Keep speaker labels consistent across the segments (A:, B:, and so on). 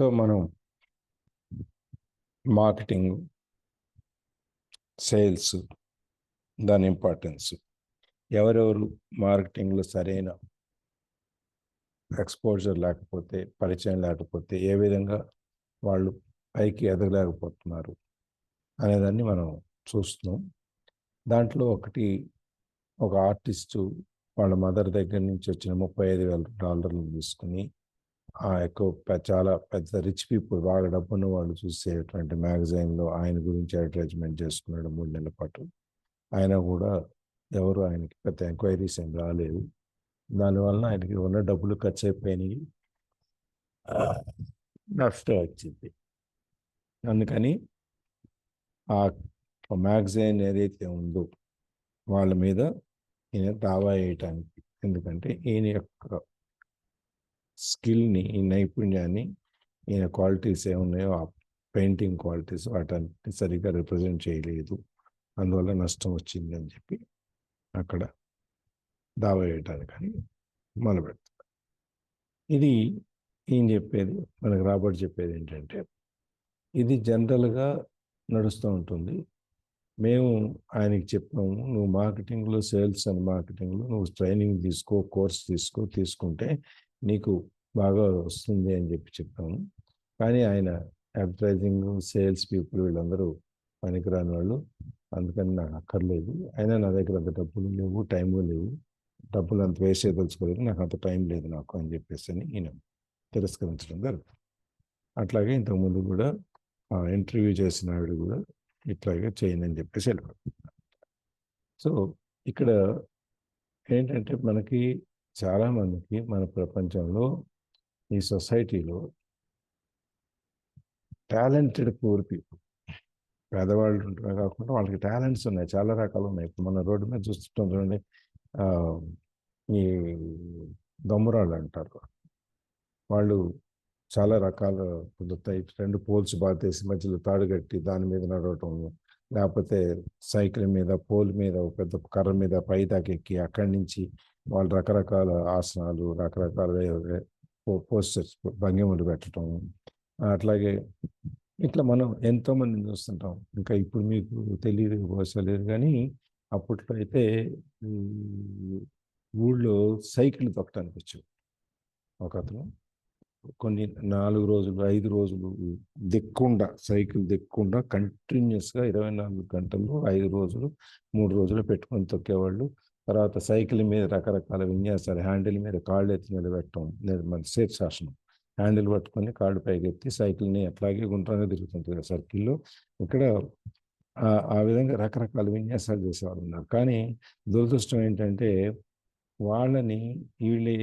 A: So మనం marketing, sales, దాని importance, ఎవరెవరు మార్కెటింగ్లో సరైన ఎక్స్పోజర్ లేకపోతే, పరిచయం లేకపోతే ఏ విధంగా వాళ్ళు పైకి ఎదగలేకపోతున్నారు అనేదాన్ని మనం చూస్తున్నాం. దాంట్లో ఒక ఆర్టిస్టు వాళ్ళ మదర్ దగ్గర నుంచి వచ్చిన $35,000 తీసుకుని చాలా పెద్ద రిచ్ పీపుల్, బాగా డబ్బున్న వాళ్ళు చూసేటువంటి మ్యాగజైన్లో ఆయన గురించి అడ్వర్టైజ్మెంట్ చేసుకున్నాడు 3 నెలల పాటు. ఆయన కూడా ఎవరు ఆయనకి పెద్ద ఎంక్వైరీస్ ఏం రాలేదు. దానివల్ల ఆయనకి ఉన్న డబ్బులు ఖర్చు అయిపోయినాయి, నష్టం వచ్చింది. అందుకని ఆ మ్యాగజైన్ ఏదైతే ఉందో వాళ్ళ మీద ఈయన దావా వేయటానికి, ఎందుకంటే ఈయన యొక్క స్కిల్ని, ఈ నైపుణ్యాన్ని, ఈయన క్వాలిటీస్ ఏమున్నాయో ఆ పెయింటింగ్ క్వాలిటీస్ వాటిని సరిగ్గా రిప్రజెంట్ చేయలేదు, అందువల్ల నష్టం వచ్చింది అని చెప్పి అక్కడ దావా వేయటానికని మొదలు పెడతారు. ఇది ఈయన చెప్పేది, మనకు రాబర్ట్ చెప్పేది ఏంటంటే, ఇది జనరల్గా నడుస్తూ ఉంటుంది. మేము ఆయనకి చెప్పాము, నువ్వు మార్కెటింగ్లో, సేల్స్ అండ్ మార్కెటింగ్లో నువ్వు ట్రైనింగ్ తీసుకో, కోర్స్ తీసుకుంటే నీకు బాగా వస్తుంది అని చెప్పాము. కానీ ఆయన అడ్వర్టైజింగ్, సేల్స్ పీపుల్ వీళ్ళందరూ పనికిరాని వాళ్ళు, అందుకని నాకు అక్కర్లేదు, అయినా నా దగ్గర అంత డబ్బులు లేవు, టైము లేవు, డబ్బులు అంత వేస్ట్ చేయదలుచుకోలేదు, నాకు అంత టైం లేదు నాకు అని చెప్పేసి ఈయన తిరస్కరించడం జరుగుతుంది. అట్లాగే ఇంతకుముందు కూడా ఇంటర్వ్యూ చేసిన ఆవిడ కూడా ఇట్లాగే చేయను అని చెప్పేసి వెళ్ళిపోతుంది. సో ఇక్కడ ఏంటంటే, మనకి చాలామందికి మన ప్రపంచంలో, ఈ సొసైటీలో టాలెంటెడ్ పూర్ పీపుల్, పేదవాళ్ళు ఉంటమే కాకుండా వాళ్ళకి టాలెంట్స్ ఉన్నాయి, చాలా రకాలు ఉన్నాయి. ఇప్పుడు మన రోడ్డు మీద చూస్తుంటాం చూడండి, ఈ దొమ్మరాళ్ళు అంటారు, వాళ్ళు చాలా రకాల కుదురుతాయి. 2 పోల్స్ బాతేసి మధ్యలో తాడు కట్టి దాని మీద నడవటం, లేకపోతే సైకిల్ మీద, పోల్ మీద, ఒక పెద్ద కర్ర మీద పై దాకా ఎక్కి అక్కడి నుంచి వాళ్ళు రకరకాల ఆసనాలు, రకరకాల పోస్టర్స్, భంగిమలు పెట్టడం. అట్లాగే ఇట్లా మనం ఎంతోమందిని చూస్తుంటాం. ఇంకా ఇప్పుడు మీకు తెలియదు, బహుశా లేదు, కానీ అప్పట్లో అయితే ఊళ్ళో సైకిల్ తొక్కడానికి వచ్చావు ఒక అతను, కొన్ని 4 రోజులు 5 రోజులు సైకిల్ దిక్కుండా కంటిన్యూస్గా 24 గంటలు 5 రోజులు 3 రోజులు పెట్టుకొని తొక్కేవాళ్ళు. తర్వాత సైకిల్ మీద రకరకాల విన్యాసాలు, హ్యాండిల్ మీద కాళ్ళు ఎత్తి నిలబెట్టడం, మన శీర్షాసనం, హ్యాండిల్ పట్టుకొని కాళ్ళు పైకి ఎత్తి సైకిల్ని అట్లాగే గుండ్రంగా తిరుగుతుంటుంది సర్కిల్లో. ఇక్కడ ఆ విధంగా రకరకాల విన్యాసాలు చేసేవాళ్ళు ఉన్నారు. కానీ దురదృష్టం ఏంటంటే, వాళ్ళని వీళ్ళు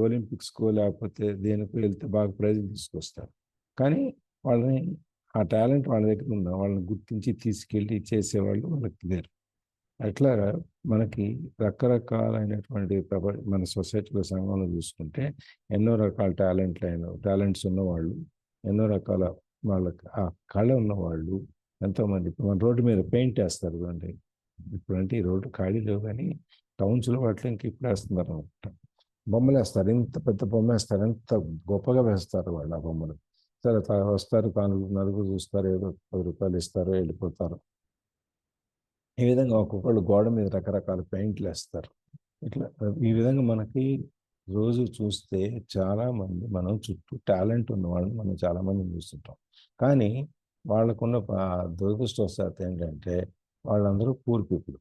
A: ఒలింపిక్స్కో లేకపోతే దేనికో వెళ్తే బాగా ప్రైజులు తీసుకొస్తారు, కానీ వాళ్ళని ఆ టాలెంట్ వాళ్ళ దగ్గర ఉన్న వాళ్ళని గుర్తించి తీసుకెళ్ళి చేసేవాళ్ళు వాళ్ళకి లేరు. అట్లా మనకి రకరకాలైనటువంటి మన సొసైటీలో, సంఘంలో చూసుకుంటే ఎన్నో రకాల టాలెంట్స్ ఉన్నవాళ్ళు, ఎన్నో రకాల వాళ్ళకి ఆ కళ ఉన్నవాళ్ళు ఎంతోమంది. ఇప్పుడు మన రోడ్డు మీద పెయింట్ వేస్తారు కదండి, ఇప్పుడంటే ఈ రోడ్డు ఖాళీ లేవు, కానీ టౌన్స్లో వాటిలో ఇంక ఇప్పుడు వేస్తున్నారు అనమాట. బొమ్మలు వేస్తారు, ఇంత పెద్ద బొమ్మ వేస్తారు, ఎంత గొప్పగా వేస్తారు వాళ్ళు ఆ బొమ్మలు. సరే వస్తారు, నలుగురు చూస్తారు, ఏదో ₹10 ఇస్తారు, వెళ్ళిపోతారు. ఈ విధంగా ఒక్కొక్కళ్ళు గోడ మీద రకరకాల పెయింట్లు వేస్తారు. ఇట్లా ఈ విధంగా మనకి రోజు చూస్తే చాలామంది, మనం చుట్టూ టాలెంట్ ఉన్న వాళ్ళని మనం చాలామందిని చూస్తుంటాం. కానీ వాళ్ళకున్న దురదృష్టవశాత్తు ఏంటంటే, వాళ్ళందరూ పూర్ పీపుల్.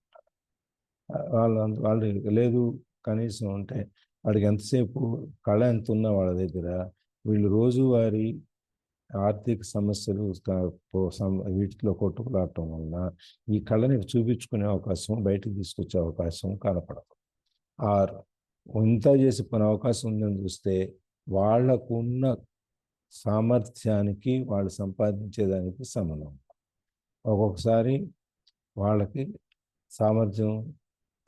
A: వాళ్ళు లేదు, కనీసం అంటే వాడికి ఎంతసేపు కళ ఎంత ఉన్నా వాళ్ళ దగ్గర, వీళ్ళు రోజువారీ ఆర్థిక సమస్యలు వీటిలో కొట్టుకులాడటం వలన ఈ కళని చూపించుకునే అవకాశం, బయటకు తీసుకొచ్చే అవకాశం కనపడదు. ఇంత చేసి పని అవకాశం ఉందని చూస్తే, వాళ్ళకున్న సామర్థ్యానికి వాళ్ళు సంపాదించేదానికి సంబంధం. ఒక్కొక్కసారి వాళ్ళకి సామర్థ్యం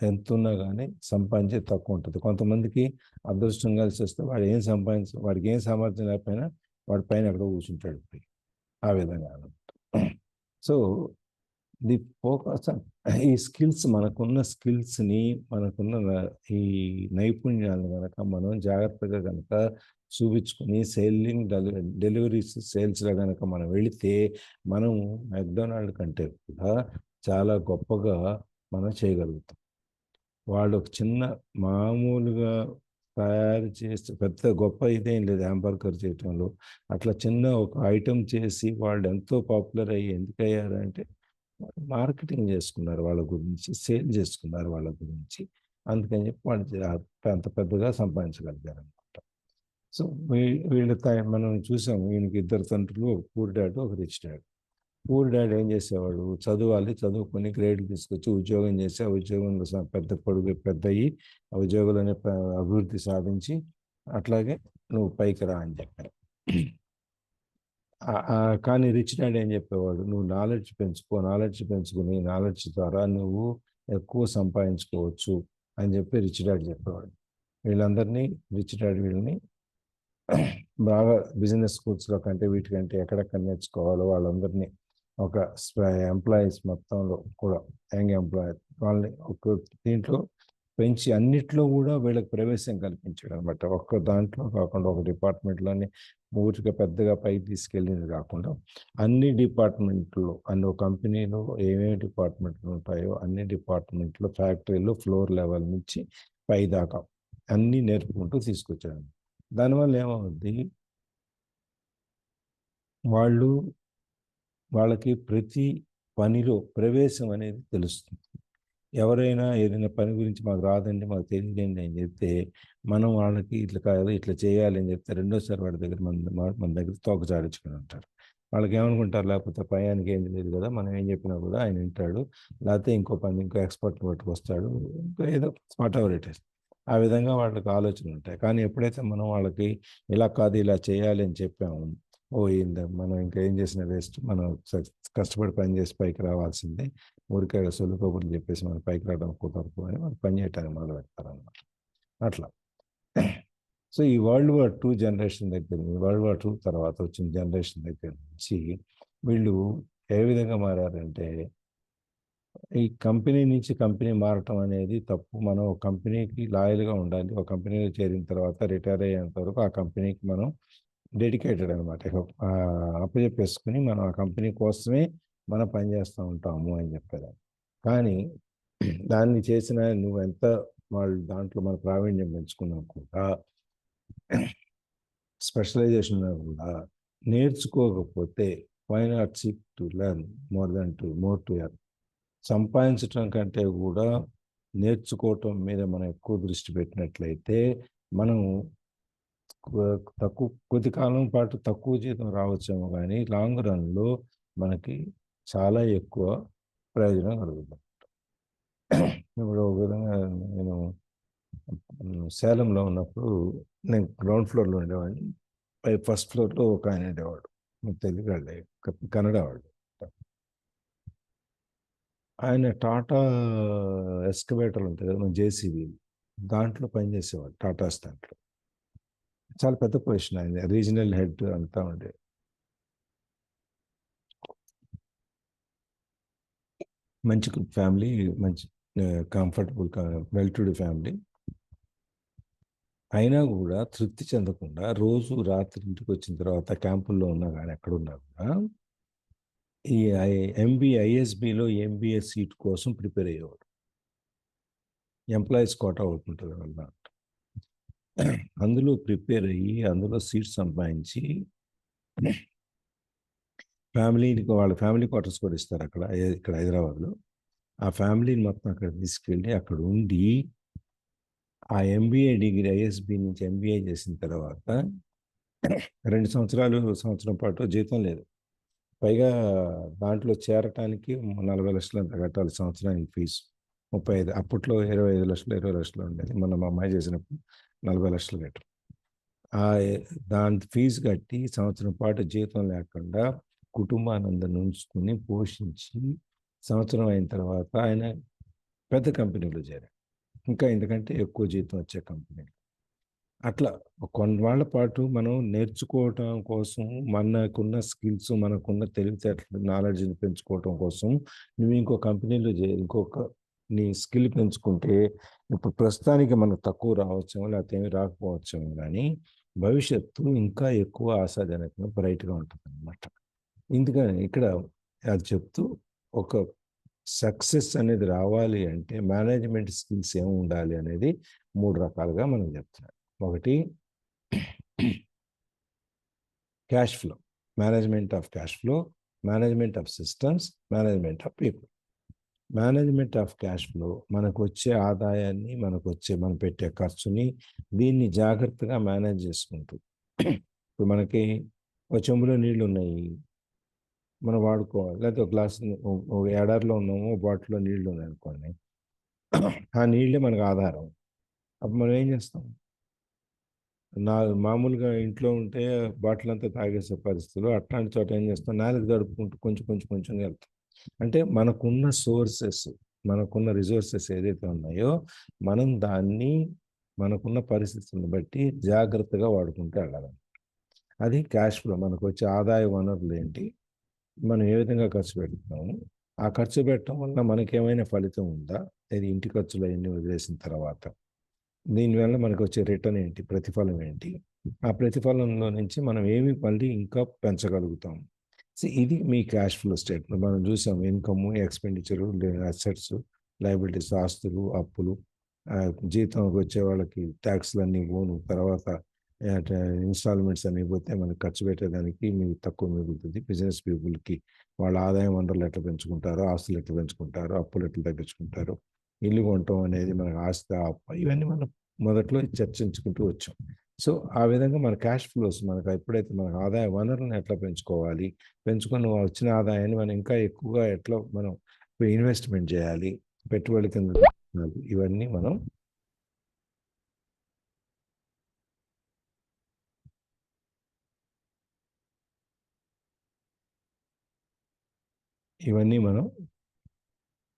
A: ఎంత ఉన్నా కానీ సంపాదించేది తక్కువ ఉంటుంది. కొంతమందికి అదృష్టం కలిసి వస్తే వాడికి ఏం సామర్థ్యం లేకపోయినా వాడి పైన ఎక్కడో కూర్చుంటాడు. ఆ విధంగా. సో ది ఫోకస్ ఈ స్కిల్స్ మనకున్న స్కిల్స్ని మనకున్న ఈ నైపుణ్యాలను కనుక మనం జాగ్రత్తగా కనుక చూపించుకొని డెలివరీస్ సేల్స్లో కనుక మనం వెళితే మనం మెక్డొనాల్డ్ కంటే కూడా చాలా గొప్పగా మనం చేయగలుగుతాం. వాళ్ళు ఒక చిన్న మామూలుగా తయారు చేసి పెద్ద గొప్ప ఇదేం లేదు హ్యాంబర్గర్ చేయటంలో. అట్లా చిన్న ఒక ఐటెం చేసి వాళ్ళు ఎంతో పాపులర్ అయ్యి ఎందుకు అయ్యారంటే మార్కెటింగ్ చేసుకున్నారు వాళ్ళ గురించి, సేల్ చేసుకున్నారు వాళ్ళ గురించి. అందుకని చెప్పి వాళ్ళు అంత పెద్దగా సంపాదించగలిగారు అనమాట. సో వీళ్ళ మనం చూసాము, ఈయనకి ఇద్దరు తండ్రులు, ఒక పూర్ డాడ్, ఒక రిచ్ డాడ్. పూర్ డాడ్ ఏం చేసేవాడు, చదవాలి, చదువుకొని గ్రేడ్లు తీసుకొచ్చి ఉద్యోగం చేసి ఆ ఉద్యోగంలో పెద్ద అయ్యి ఆ ఉద్యోగంలోనే అభివృద్ధి సాధించి అట్లాగే నువ్వు పైకి రా అని చెప్పారు. కానీ రిచ్ డాడ్ ఏం చెప్పేవాడు, నువ్వు నాలెడ్జ్ పెంచుకుని నాలెడ్జ్ ద్వారా నువ్వు ఎక్కువ సంపాదించుకోవచ్చు అని చెప్పి రిచ్ డాడ్ చెప్పేవాడు. వీళ్ళందరినీ రిచ్ డాడ్ వీళ్ళని బాగా బిజినెస్ స్కూల్స్లో కంటే వీటికంటే ఎక్కడెక్కడ నేర్చుకోవాలో వాళ్ళందరినీ ఒక ఎంప్లాయీస్ మొత్తంలో కూడా యంగ్ ఎంప్లాయీ వాళ్ళని ఒక దీంట్లో పెంచి అన్నిట్లో కూడా వీళ్ళకి ప్రవేశం కల్పించాడు అనమాట. ఒక్క దాంట్లో కాకుండా ఒక డిపార్ట్మెంట్లోని ఊరిగా పెద్దగా పైకి తీసుకెళ్ళింది కాకుండా అన్ని డిపార్ట్మెంట్లో, అన్ని కంపెనీలో ఏమేమి డిపార్ట్మెంట్లు ఉంటాయో అన్ని డిపార్ట్మెంట్లో, ఫ్యాక్టరీలో ఫ్లోర్ లెవెల్ నుంచి పై దాకా అన్నీ నేర్పుకుంటూ తీసుకొచ్చాడు. దానివల్ల ఏమవుద్ది, వాళ్ళకి ప్రతి పనిలో ప్రవేశం అనేది తెలుస్తుంది. ఎవరైనా ఏదైనా పని గురించి మాకు రాదండి, మాకు తెలియదండి అని చెప్తే మనం వాళ్ళకి ఇట్లా కాదు ఇట్లా చేయాలి అని చెప్తే రెండోసారి వాడి దగ్గర మన దగ్గర తోక చాడించుకుని ఉంటారు. వాళ్ళకి ఏమనుకుంటారు, లేకపోతే పయానికి ఏం లేదు కదా, మనం ఏం చెప్పినా కూడా ఆయన వింటాడు, లేకపోతే ఇంకో ఎక్స్పర్ట్ పట్టుకొస్తాడు, ఇంకో ఏదో వాట్ ఎవర్ ఇట్ ఇస్. ఆ విధంగా వాళ్ళకి ఆలోచనలు ఉంటాయి. కానీ ఎప్పుడైతే మనం వాళ్ళకి ఇలా కాదు ఇలా చేయాలి అని చెప్పాము, మనం ఇంకా ఏం చేసిన వేస్ట్, మనం కష్టపడి పని చేసి పైకి రావాల్సిందే, ఊరికే సొల్లు కబుర్లు చెప్పేసి మనం పైకి రావడం కుదరదు అని వాళ్ళు పని చేయడానికి మొదలు పెడతారనమాట. అట్లా సో ఈ వరల్డ్ వార్ టూ తర్వాత వచ్చిన జనరేషన్ దగ్గర నుంచి వీళ్ళు ఏ విధంగా మారారంటే, ఈ కంపెనీ నుంచి కంపెనీ మారటం అనేది తప్పు. మనం ఒక కంపెనీకి లాయల్గా ఉండాలి. ఒక కంపెనీలో చేరిన తర్వాత రిటైర్ అయ్యేంత వరకు ఆ కంపెనీకి మనం డెడికేటెడ్ అనమాట. అప్పచెప్పేసుకుని మనం ఆ కంపెనీ కోసమే మనం పనిచేస్తూ ఉంటాము అని చెప్పారు. కానీ దాన్ని చేసిన నువ్వు ఎంత వాళ్ళు దాంట్లో మన ప్రావీణ్యం పెంచుకున్నా కూడా, స్పెషలైజేషన్ కూడా నేర్చుకోకపోతే why not seek to learn more to earn. సంపాదించటం కంటే కూడా నేర్చుకోవటం మీద మనం ఎక్కువ దృష్టి పెట్టినట్లయితే మనం కొద్ది కాలం పాటు తక్కువ జీతం రావచ్చేమో కానీ లాంగ్ రన్లో మనకి చాలా ఎక్కువ ప్రయోజనం కలుగుతుంది. ఇప్పుడు ఒక విధంగా నేను సేలంలో ఉన్నప్పుడు నేను గ్రౌండ్ ఫ్లోర్లో ఉండేవాడిని. ఫస్ట్ ఫ్లోర్లో ఒక ఆయన ఉండేవాడు, తెలుగు వాళ్ళే, కన్నడ వాళ్ళు. ఆయన టాటా ఎస్కవేటర్లు ఉంటాయి కదా, మన జేసీబీ దాంట్లో పనిచేసేవాడు, టాటాస్ దాంట్లో. చాలా పెద్ద పొజిషన్ ఆయన, రీజనల్ హెడ్ అంతా ఉండే. మంచి ఫ్యామిలీ, మంచి comfortable well to do family. అయినా కూడా తృప్తి చెందకుండా రోజు రాత్రి ఇంటికి వచ్చిన తర్వాత క్యాంపుల్లో ఉన్నా కానీ ఎక్కడున్నా కూడా ఈ ఐఎస్బిలో ఎంబీఏ సీట్ కోసం ప్రిపేర్ అయ్యేవాడు. ఎంప్లాయీస్ కోటా ఒకటి ఉంటుంది వల్ల అందులో ప్రిపేర్ అయ్యి అందులో సీట్ సంపాదించి వాళ్ళ ఫ్యామిలీ క్వార్టర్స్ కూడా ఇస్తారు ఇక్కడ హైదరాబాద్లో. ఆ ఫ్యామిలీని మొత్తం అక్కడ తీసుకెళ్ళి అక్కడ ఉండి ఆ ఎంబీఏ డిగ్రీ ఐఎస్బి నుంచి ఎంబీఏ చేసిన తర్వాత 2 సంవత్సరం పాటు జీతం లేదు. పైగా దాంట్లో చేరటానికి 40 లక్షలు అంత కట్టాలి సంవత్సరానికి ఫీజు. 35 అప్పట్లో 25 లక్షలు 20 లక్షలు ఉండేది. మొన్న మా అమ్మాయి చేసినప్పుడు 40 లక్షలు కట్టారు. దాని ఫీజు కట్టి సంవత్సరం పాటు జీతం లేకుండా కుటుంబానందరిని ఉంచుకుని పోషించి సంవత్సరం అయిన తర్వాత ఆయన పెద్ద కంపెనీలో చేరారు, ఇంకా ఇంతకంటే ఎక్కువ జీతం వచ్చే కంపెనీలు. అట్లా కొన్నాళ్ళ పాటు మనం నేర్చుకోవటం కోసం మనకున్న స్కిల్స్, మనకున్న తెలివితేటలు, నాలెడ్జ్ని పెంచుకోవటం కోసం నువ్వు ఇంకో కంపెనీలో ఇంకొక నీ స్కిల్ పెంచుకుంటే ఇప్పుడు ప్రస్తుతానికి మనకు తక్కువ రావచ్చేమో, లేకపోతే ఏమి రాకపోవచ్చేమో, కానీ భవిష్యత్తు ఇంకా ఎక్కువ ఆశాజనకంగా బ్రైట్గా ఉంటుంది అనమాట. ఎందుకని ఇక్కడ అది చెప్తూ ఒక సక్సెస్ అనేది రావాలి అంటే మేనేజ్మెంట్ స్కిల్స్ ఏమి ఉండాలి అనేది 3 రకాలుగా మనం చెప్తున్నాం. ఒకటి cash flow, management of cash flow, management of systems, management of people. Management of cash flow మనకు వచ్చే ఆదాయాన్ని, మనం పెట్టే ఖర్చుని, దీన్ని జాగ్రత్తగా మేనేజ్ చేసుకుంటూ, ఇప్పుడు మనకి ఒక చెంబులో నీళ్ళు ఉన్నాయి, మనం వాడుకోవాలి. లేకపోతే ఒక గ్లాస్, ఎడారిలో ఉన్నాము, బాటిల్లో నీళ్ళు ఉన్నాయి అనుకోండి, ఆ నీళ్ళే మనకు ఆధారం. అప్పుడు మనం ఏం చేస్తాం? మామూలుగా ఇంట్లో ఉంటే బాటిల్ అంతా తాగేసే పరిస్థితులు, అట్లాంటి చోట ఏం చేస్తాం? నాలుగు గడుపుకుంటూ కొంచెం కొంచెం కొంచెం వెళ్తాం. అంటే మనకున్న సోర్సెస్, మనకున్న రిసోర్సెస్ ఏదైతే ఉన్నాయో మనం దాన్ని మనకున్న పరిస్థితులను బట్టి జాగ్రత్తగా వాడుకుంటూ వెళ్ళాలి. అది క్యాష్ ఫ్లో. మనకు వచ్చే ఆదాయ వనరులు ఏంటి, మనం ఏ విధంగా ఖర్చు పెడుతున్నాము, ఆ ఖర్చు పెట్టడం వల్ల మనకేమైనా ఫలితం ఉందా, అది ఇంటి ఖర్చులు అవన్నీ వదిలేసిన తర్వాత దీనివల్ల మనకు వచ్చే రిటర్న్ ఏంటి, ప్రతిఫలం ఏంటి, ఆ ప్రతిఫలంలో నుంచి మనం ఏమి మళ్ళీ ఇంకా పెంచగలుగుతాం. సో ఇది మీ క్యాష్ ఫ్లో స్టేట్మెంట్. మనం చూసాం ఇన్కమ్, ఎక్స్పెండిచరు, అసెట్స్, లయబిలిటీస్, ఆస్తులు, అప్పులు, జీతంకి వచ్చే వాళ్ళకి ట్యాక్స్లు అన్నీ పోను, తర్వాత ఇన్స్టాల్మెంట్స్ అన్నీ పోతే మనకి ఖర్చు పెట్టేదానికి మీకు తక్కువ మిగులుతుంది. బిజినెస్ పీపుల్కి వాళ్ళ ఆదాయం వనరులు ఎట్లా పెంచుకుంటారో, ఆస్తులు ఎట్లా పెంచుకుంటారో, అప్పులు ఎట్లా తగ్గించుకుంటారో, ఇల్లు కొనటం అనేది మనకు ఆస్తి, అప్పు, ఇవన్నీ మనం మొదట్లో చర్చించుకుంటూ వచ్చాం. సో ఆ విధంగా మన క్యాష్ ఫ్లోస్, మనకు ఎప్పుడైతే మనకు ఆదాయ వనరులను ఎట్లా పెంచుకోవాలి, పెంచుకొని వచ్చిన ఆదాయాన్ని మనం ఇంకా ఎక్కువగా ఎట్లా మనం ఇన్వెస్ట్మెంట్ చేయాలి, పెట్టుబడి కింద పెట్టాలి, ఇవన్నీ మనం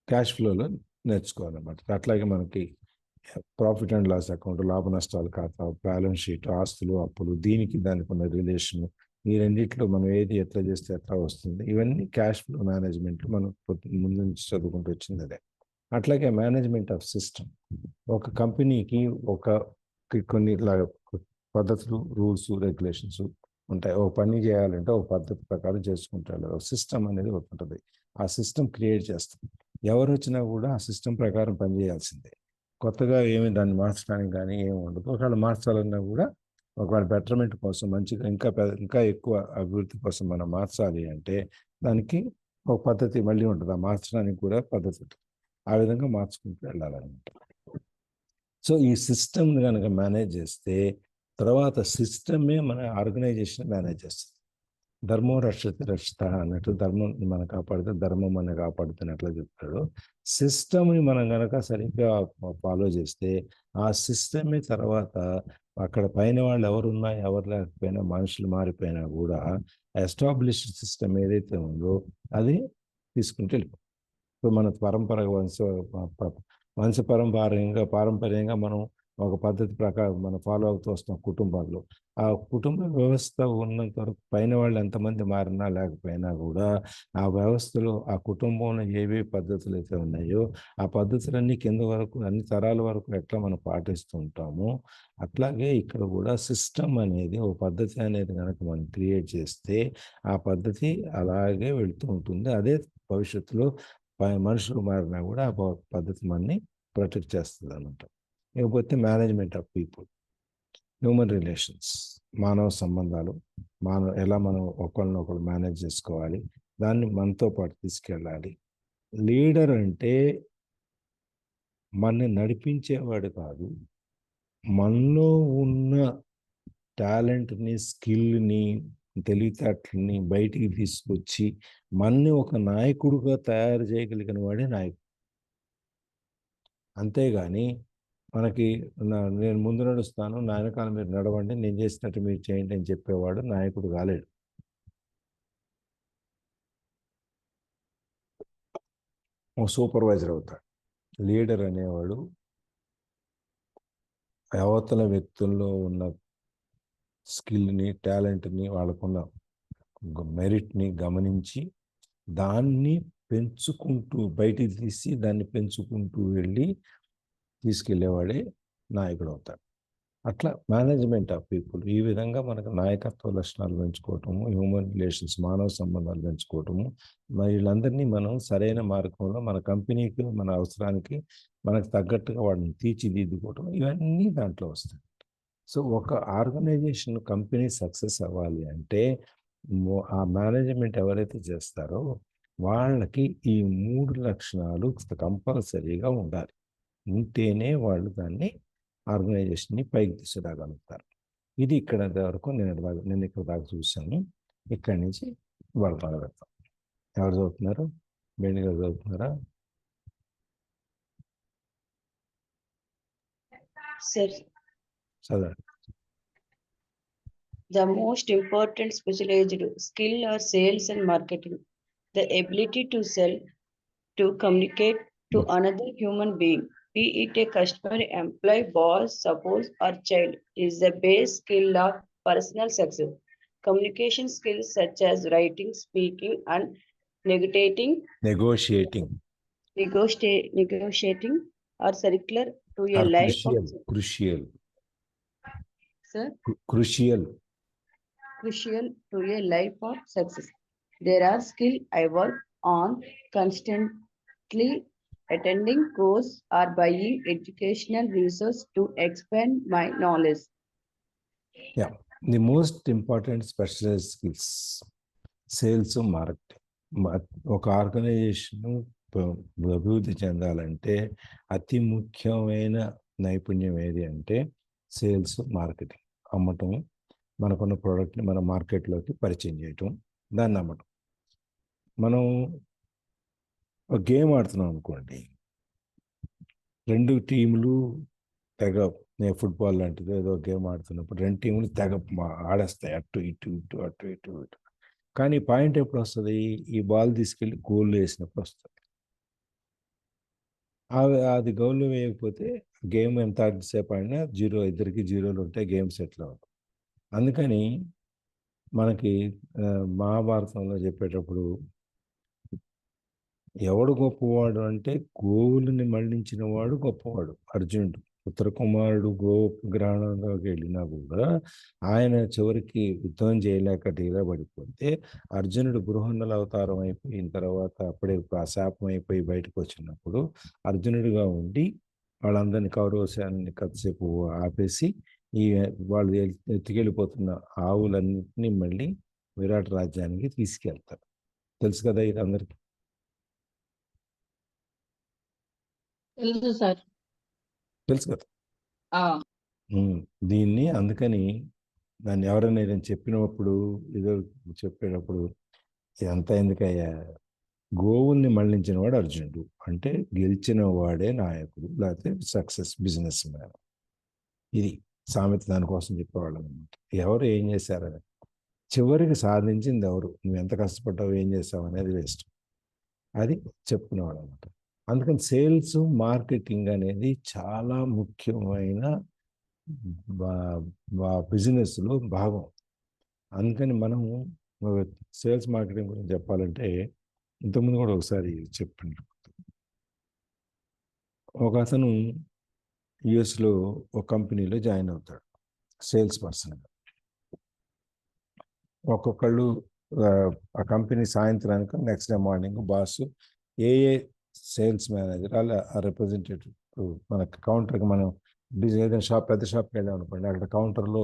A: క్యాష్ ఫ్లోలో నేర్చుకోవాలన్నమాట. అట్లాగే మనకి ప్రాఫిట్ అండ్ లాస్ అకౌంట్, లాభ నష్టాల ఖాతా, బ్యాలెన్స్ షీట్, ఆస్తులు, అప్పులు, దానికి ఉన్న రిలేషన్, ఈ రెండిట్లో మనం ఏది ఎట్లా చేస్తే ఎట్లా వస్తుంది, ఇవన్నీ క్యాష్ ఫ్లో మేనేజ్మెంట్ మనం ముందు నుంచి చదువుకుంటూ వచ్చింది అదే. అట్లాగే మేనేజ్మెంట్ ఆఫ్ సిస్టమ్. ఒక కంపెనీకి ఒక కొన్ని పద్ధతులు, రూల్స్, రెగ్యులేషన్స్ ఉంటాయి. ఒక పని చేయాలంటే ఒక పద్ధతి ప్రకారం చేసుకుంటారు. ఒక సిస్టమ్ అనేది ఒకటి ఉంటుంది. ఆ సిస్టమ్ క్రియేట్ చేస్తాం. ఎవరు వచ్చినా కూడా ఆ సిస్టమ్ ప్రకారం పనిచేయాల్సిందే. కొత్తగా ఏమి దాన్ని మార్చడానికి కానీ ఏమి ఉండదు. ఒకవేళ మార్చాలన్నా కూడా, ఒకవేళ బెటర్మెంట్ కోసం, మంచిగా ఇంకా ఎక్కువ అభివృద్ధి కోసం మనం మార్చాలి అంటే దానికి ఒక పద్ధతి మళ్ళీ ఉంటుంది. ఆ మార్చడానికి కూడా పద్ధతి ఉంటుంది. ఆ విధంగా మార్చుకుంటూ వెళ్ళాలన్నమాట. సో ఈ సిస్టమ్ కనుక మేనేజ్ చేస్తే తర్వాత సిస్టమే మన ఆర్గనైజేషన్ మేనేజ్ చేస్తుంది. ధర్మం రక్షిత రక్షిత అన్నట్టు, ధర్మం మనం కాపాడితే ధర్మం మన కాపాడుతున్నట్లు చెప్తాడు. సిస్టమ్ని మనం కనుక సరిగ్గా ఫాలో చేస్తే ఆ సిస్టమే తర్వాత అక్కడ పైన వాళ్ళు ఎవరున్నా ఎవరు లేకపోయినా, మనుషులు మారిపోయినా కూడా ఎస్టాబ్లిష్డ్ సిస్టమ్ ఏదైతే ఉందో అది తీసుకుంటూ వెళ్ళిపోతుంది. ఇప్పుడు మన పారంపర్యంగా మనం ఒక పద్ధతి ప్రకారం మనం ఫాలో అవుతూ వస్తాం కుటుంబాల్లో. ఆ కుటుంబ వ్యవస్థ ఉన్నంత వరకు పైన వాళ్ళు ఎంతమంది మారినా లేకపోయినా కూడా ఆ వ్యవస్థలో, ఆ కుటుంబంలో ఏవే పద్ధతులు అయితే ఉన్నాయో ఆ పద్ధతులన్నీ కింద వరకు, అన్ని తరాల వరకు ఎట్లా మనం పాటిస్తూ ఉంటామో అట్లాగే ఇక్కడ కూడా సిస్టమ్ అనేది, ఒక పద్ధతి అనేది కనుక మనం క్రియేట్ చేస్తే ఆ పద్ధతి అలాగే వెళుతూ ఉంటుంది. అదే భవిష్యత్తులో మనుషులు మారినా కూడా ఆ పద్ధతి మనని ప్రొటెక్ట్ చేస్తుంది అన్నమాట. ఇకపోతే management of people, human relations, మానవ సంబంధాలు, ఎలా మనం ఒకరినొకరు మేనేజ్ చేసుకోవాలి, దాన్ని మనతో పాటు తీసుకెళ్ళాలి. లీడర్ అంటే మనని నడిపించేవాడు కాదు, మనలో ఉన్న టాలెంట్ని, స్కిల్ని, తెలివితేటలని బయటికి తీసుకొచ్చి మనని ఒక నాయకుడిగా తయారు చేయగలిగిన వాడే నాయకుడు. అంతేగాని మనకి నేను ముందు నడుస్తాను, నా వెనకాల మీరు నడవండి, నేను చేసినట్టు మీరు చేయండి అని చెప్పేవాడు నాయకుడు కాలేడు. ఓ సూపర్వైజర్ అవుతాడు. లీడర్ అనేవాడు అవతల వ్యక్తుల్లో ఉన్న స్కిల్ని, టాలెంట్ని, వాళ్ళకున్న మెరిట్ని గమనించి దాన్ని పెంచుకుంటూ బయటికి తీసి దాన్ని పెంచుకుంటూ వెళ్ళి తీసుకెళ్ళేవాడే నాయకుడు అవుతాడు. అట్లా మేనేజ్మెంట్ ఆఫ్ పీపుల్ ఈ విధంగా మనకు నాయకత్వ లక్షణాలు పెంచుకోవటము, హ్యూమన్ రిలేషన్స్, మానవ సంబంధాలు పెంచుకోవటము, మరి వీళ్ళందరినీ మనం సరైన మార్గంలో మన కంపెనీకి, మన అవసరానికి మనకు తగ్గట్టుగా వాడిని తీర్చిదిద్దుకోవటం, ఇవన్నీ దాంట్లో వస్తాయి. సో ఒక ఆర్గనైజేషన్, కంపెనీ సక్సెస్ అవ్వాలి అంటే ఆ మేనేజ్మెంట్ ఎవరైతే చేస్తారో వాళ్ళకి ఈ 3 లక్షణాలు కంపల్సరీగా ఉండాలి. ఉంటేనే వాళ్ళు దాన్ని ఆర్గనైజేషన్ని పైకి తీసుకురాగలుగుతారు. ఇది ఇక్కడ వరకు నేను ఇక్కడ దాకా చూశాను. ఇక్కడి నుంచి వాళ్ళు మొదలెడతాం. ఎవరు చదువుతున్నారు? బెండి గారు చదువుతున్నారా? చదవండి.
B: The most important specialized skill are sales and marketing. The ability to sell, to communicate to another human being, be it a customer, employee, boss, suppose, or child, is the base skill of personal success. Communication skills such as writing, speaking, and
A: negotiating
B: are circular to a life
A: crucial.
B: Sir?
A: Crucial
B: to a life of success. There are skills I work on constantly, attending course or buying educational resource to expand my knowledge.
A: Yeah, the most important specialized skills, sales, marketing. ఒక organisation అభివృద్ధి చెందాలంటే అతి ముఖ్యమైన నైపుణ్యం ఏది అంటే sales, marketing. అమ్మటం, మనకున్న ప్రోడక్ట్ని మన మార్కెట్లోకి పరిచయం చేయటం, దాన్ని అమ్మటం. మనం ఒక గేమ్ ఆడుతున్నాం అనుకోండి, 2 టీములు తెగ, నేను ఫుట్బాల్ లాంటిది ఏదో గేమ్ ఆడుతున్నప్పుడు 2 టీములు తెగ ఆడేస్తాయి, అటు ఇటు ఇటు అటు ఇటు ఇటు. కానీ పాయింట్ ఎప్పుడు వస్తుంది? ఈ బాల్ తీసుకెళ్ళి గోల్లో వేసినప్పుడు వస్తుంది. అది గోల్లో వేయకపోతే గేమ్ ఎంత సేపు ఆడినా 0, ఇద్దరికి 0లు ఉంటాయి, గేమ్ సెటిల్ అవుతుంది. అందుకని మనకి మహాభారతంలో చెప్పేటప్పుడు ఎవడు గొప్పవాడు అంటే గోవులని మళ్లించిన వాడు గొప్పవాడు అర్జునుడు. ఉత్తర కుమారుడు గోగ్రహణంలోకి వెళ్ళినా కూడా ఆయన చివరికి యుద్ధం చేయలేక ఢీలా పడిపోతే అర్జునుడు బృహన్నల అవతారం అయిపోయిన తర్వాత అప్పుడే ఆ శాపం అయిపోయి బయటకు వచ్చినప్పుడు అర్జునుడిగా ఉండి వాళ్ళందరినీ కౌరవశాన్ని కొద్దిసేపు ఆపేసి ఈ వాళ్ళు ఎత్తుకెళ్ళిపోతున్న ఆవులన్నింటినీ మళ్ళీ విరాట్ రాజ్యానికి తీసుకెళ్తారు. తెలుసు కదా ఇది అందరికీ? తెలుసు కదా. దీన్ని అందుకని దాన్ని ఎవరైనా ఏదైనా చెప్పినప్పుడు, ఏదో చెప్పేటప్పుడు ఇదంతా ఎందుకయ్యా, గోవుల్ని మళ్లించిన వాడు అర్జునుడు అంటే గెలిచిన వాడే నాయకుడు, లేకపోతే సక్సెస్ బిజినెస్ మ్యాన్. ఇది సామెత, దానికోసం చెప్పేవాళ్ళం అనమాట. ఎవరు ఏం చేశారని, చివరికి సాధించింది ఎవరు, నువ్వు ఎంత కష్టపడ్డావు, ఏం చేసావు అనేది వేస్ట్, అది చెప్పుకునేవాడు అనమాట. అందుకని సేల్స్, మార్కెటింగ్ అనేది చాలా ముఖ్యమైన బిజినెస్లో భాగం. అందుకని మనము సేల్స్, మార్కెటింగ్ గురించి చెప్పాలంటే ఇంతకుముందు కూడా ఒకసారి చెప్పండి. ఒక అతను యుఎస్లో ఒక కంపెనీలో జాయిన్ అవుతాడు సేల్స్ పర్సన్గా. ఒక్కొక్కళ్ళు ఆ కంపెనీ సాయంత్రానికి, నెక్స్ట్ డే మార్నింగ్ బాస్ ఏ సేల్స్ మేనేజర్ అలా రిప్రజెంటేటివ్ మన కౌంటర్కి, మనం ఏదైనా షాప్, పెద్ద షాప్కి వెళ్ళాం అనుకోండి, అక్కడ కౌంటర్లో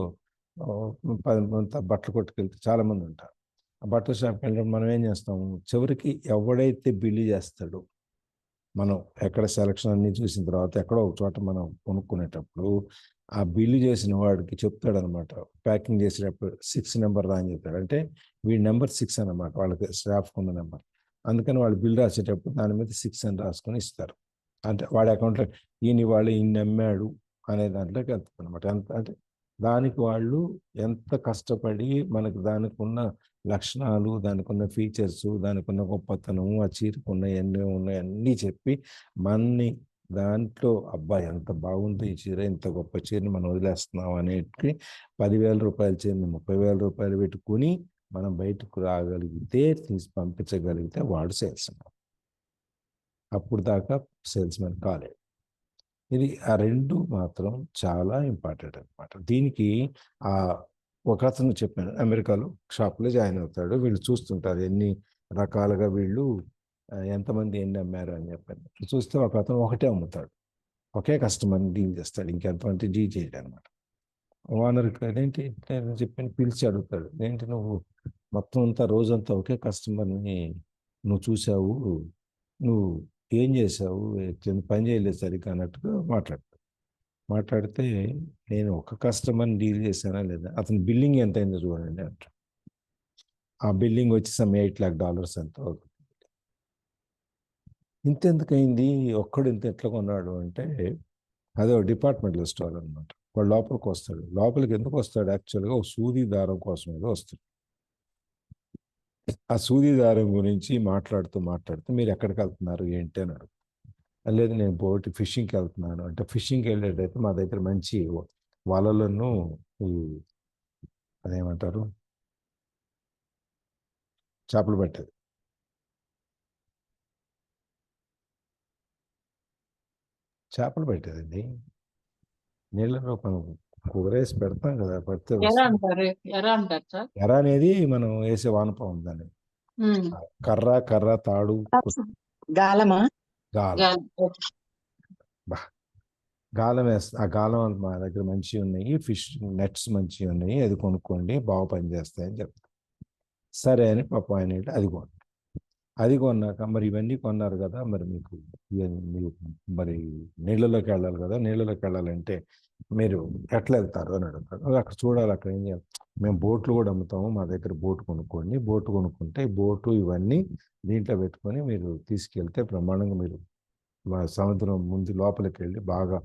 A: 10 మంది బట్టలు కొట్టుకెళ్తే చాలామంది ఉంటారు. ఆ బట్టల షాప్కి వెళ్ళినప్పుడు మనం ఏం చేస్తాము, చివరికి ఎవడైతే బిల్లు చేస్తాడో, మనం ఎక్కడ సెలక్షన్ అన్ని చూసిన తర్వాత ఎక్కడో ఒక చోట మనం కొనుక్కునేటప్పుడు ఆ బిల్లు చేసిన వాడికి చెప్తాడనమాట, ప్యాకింగ్ చేసేటప్పుడు 6 నెంబర్ రా అని చెప్తాడు. అంటే వీడి నెంబర్ 6 అనమాట, వాళ్ళకి స్టాఫ్కి ఉన్న నెంబర్. అందుకని వాళ్ళు బిల్ రాసేటప్పుడు దాని మీద 6 అని రాసుకొని ఇస్తారు. అంటే వాడి అకౌంట్లో వాళ్ళు ఈయన నమ్మాడు అనే దాంట్లోకి వెళ్తుంది అనమాట. అంటే దానికి వాళ్ళు ఎంత కష్టపడి మనకు దానికి ఉన్న లక్షణాలు, దానికి ఉన్న ఫీచర్స్, దానికి ఉన్న గొప్పతనం, ఆ చీరకు ఉన్న ఎన్నో ఉన్నాయి అన్నీ చెప్పి మనని దాంట్లో అబ్బా ఎంత బాగుంది ఈ చీర, ఇంత గొప్ప చీరని మనం వదిలేస్తున్నాం అనేటికి 10,000 రూపాయల చీరని 30,000 రూపాయలు పెట్టుకుని మనం బయటకు రాగలిగితే, తీసి పంపించగలిగితే వాడు సేల్స్. అప్పుడు దాకా సేల్స్ మ్యాన్ కాలేడు. ఇది ఆ రెండు మాత్రం చాలా ఇంపార్టెంట్ అనమాట. దీనికి ఆ ఒక అతను చెప్పాను, అమెరికాలో షాప్లో జాయిన్ అవుతాడు. వీళ్ళు చూస్తుంటారు ఎన్ని రకాలుగా వీళ్ళు ఎంతమంది ఎన్ని అమ్మారు అని చెప్పాను. చూస్తే ఒక అతను ఒకటే అమ్ముతాడు, ఒకే కస్టమర్ని డీల్ చేస్తాడు, ఇంకెంతమంది డీల్ చేయడు అనమాట. ఓనర్కి అదేంటి అని చెప్పి పిలిచి అడుగుతాడు, ఏంటి నువ్వు మొత్తం అంతా రోజంతా ఒకే కస్టమర్ని నువ్వు చూసావు, నువ్వు ఏం చేసావు, పని చేయలేదు సరిగ్గా అన్నట్టుగా మాట్లాడితే నేను ఒక కస్టమర్ని డీల్ చేశానా లేదా, అతని బిల్లింగ్ ఎంత అయిందో చూడండి అంట. ఆ బిల్లింగ్ వచ్చి సమ్ $8 lakh ఎంత అవుతుంది. ఇంతెందుకు అయింది, ఒక్కడు ఇంత ఎట్లా కొన్నాడు అంటే, అదే డిపార్ట్మెంటల్ స్టోర్ అనమాట. వాడు లోపలికి వస్తాడు. లోపలికి ఎందుకు వస్తాడు, యాక్చువల్గా ఒక సూది దారం కోసం ఏదో వస్తాడు. ఆ సూది దారం గురించి మాట్లాడుతూ మీరు ఎక్కడికి వెళ్తున్నారు ఏంటి అని అడుగు. లేదు నేను ఫిషింగ్కి వెళ్తున్నాను అంటే, ఫిషింగ్కి వెళ్ళేటైతే మా దగ్గర మంచి వలలను, ఈ అదేమంటారు చేపలు పట్టేది, చేపలు పెట్టేదండి. నీళ్ళలో మనం కూరేసి పెడతాం కదా, పడితే
C: ఎలా అంటారు సార్?
A: ఎర అనేది మనం వేసే వానపం దాన్ని. కర్ర తాడు
D: గాలమా?
A: గాలం. గాలం వేస్తా, ఆ గాలం మా దగ్గర మంచివి ఉన్నాయి, ఫిష్ నెట్స్ మంచివి ఉన్నాయి, అది కొనుక్కోండి బాగా పనిచేస్తాయని చెప్తాను. సరే అని పాపం ఆయన అది కొన్నాక మరి ఇవన్నీ కొన్నారు కదా, మరి మీకు మీరు మరి నీళ్ళలోకి వెళ్ళాలి కదా, నీళ్ళలోకి వెళ్ళాలంటే మీరు ఎట్లా వెళ్తారు అని అడుగుతారు. అక్కడ చూడాలి, అక్కడ ఏం చేయాలి, మేము బోట్లు కూడా అమ్ముతాము, మా దగ్గర బోటు కొనుక్కోండి, బోటు కొనుక్కుంటే బోటు ఇవన్నీ దీంట్లో పెట్టుకొని మీరు తీసుకెళ్తే బ్రహ్మాండంగా మీరు మా సముద్రం ముందు లోపలికి వెళ్ళి బాగా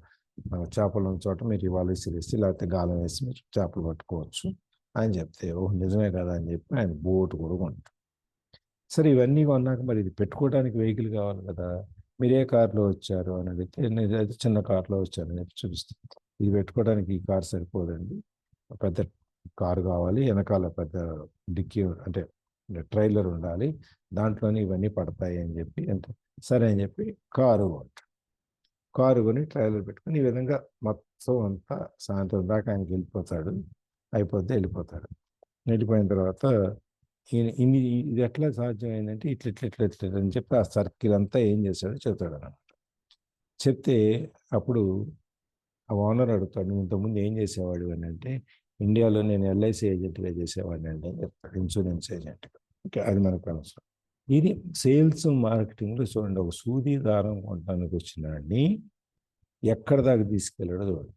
A: చేపలు ఉన్న చోట మీరు ఇవాళ విసిరేసి లేకపోతే గాలం వేసి మీరు చేపలు పట్టుకోవచ్చు అని చెప్తే, ఓహ్ నిజమే కదా అని చెప్పి ఆయన బోటు కూడా కొంటారు. సరే ఇవన్నీ కొన్నాక మరి ఇది పెట్టుకోవడానికి వెహికల్ కావాలి కదా, మీరు ఏ కార్లో వచ్చారు అని అడిగితే నేను చిన్న కార్లో వచ్చాను అని చెప్పి చూపిస్తాను. ఇది పెట్టుకోవడానికి ఈ కార్ సరిపోదండి, పెద్ద కారు కావాలి, వెనకాల పెద్ద డిక్కీ అంటే ట్రైలర్ ఉండాలి, దాంట్లోనే ఇవన్నీ పడతాయి అని చెప్పి అంటే సరే అని చెప్పి కారు కొని ట్రైలర్ పెట్టుకుని ఈ విధంగా మొత్తం అంతా సాయంత్రం దాకా ఆయనకి వెళ్ళిపోతాడు. వెళ్ళిపోయిన తర్వాత ఇది ఎట్లా సాధ్యమైందంటే ఇట్లా అని చెప్పి ఆ సర్కిల్ అంతా ఏం చేశాడో చెప్తాడు అన్నమాట. చెప్తే అప్పుడు ఆ ఓనర్ అడుగుతాడు, నువ్వు ఇంతకుముందు ఏం చేసేవాడు అని అంటే, ఇండియాలో నేను LIC ఏజెంట్గా చేసేవాడిని అండి అని చెప్తాడు, ఇన్సూరెన్స్ ఏజెంట్గా. ఓకే, అది మనకు అవసరం. ఇది సేల్స్ మార్కెటింగ్లో చూడండి, ఒక సూది దారం కొనడానికి వచ్చినాడిని ఎక్కడ దాకా తీసుకెళ్ళాడో చూడండి.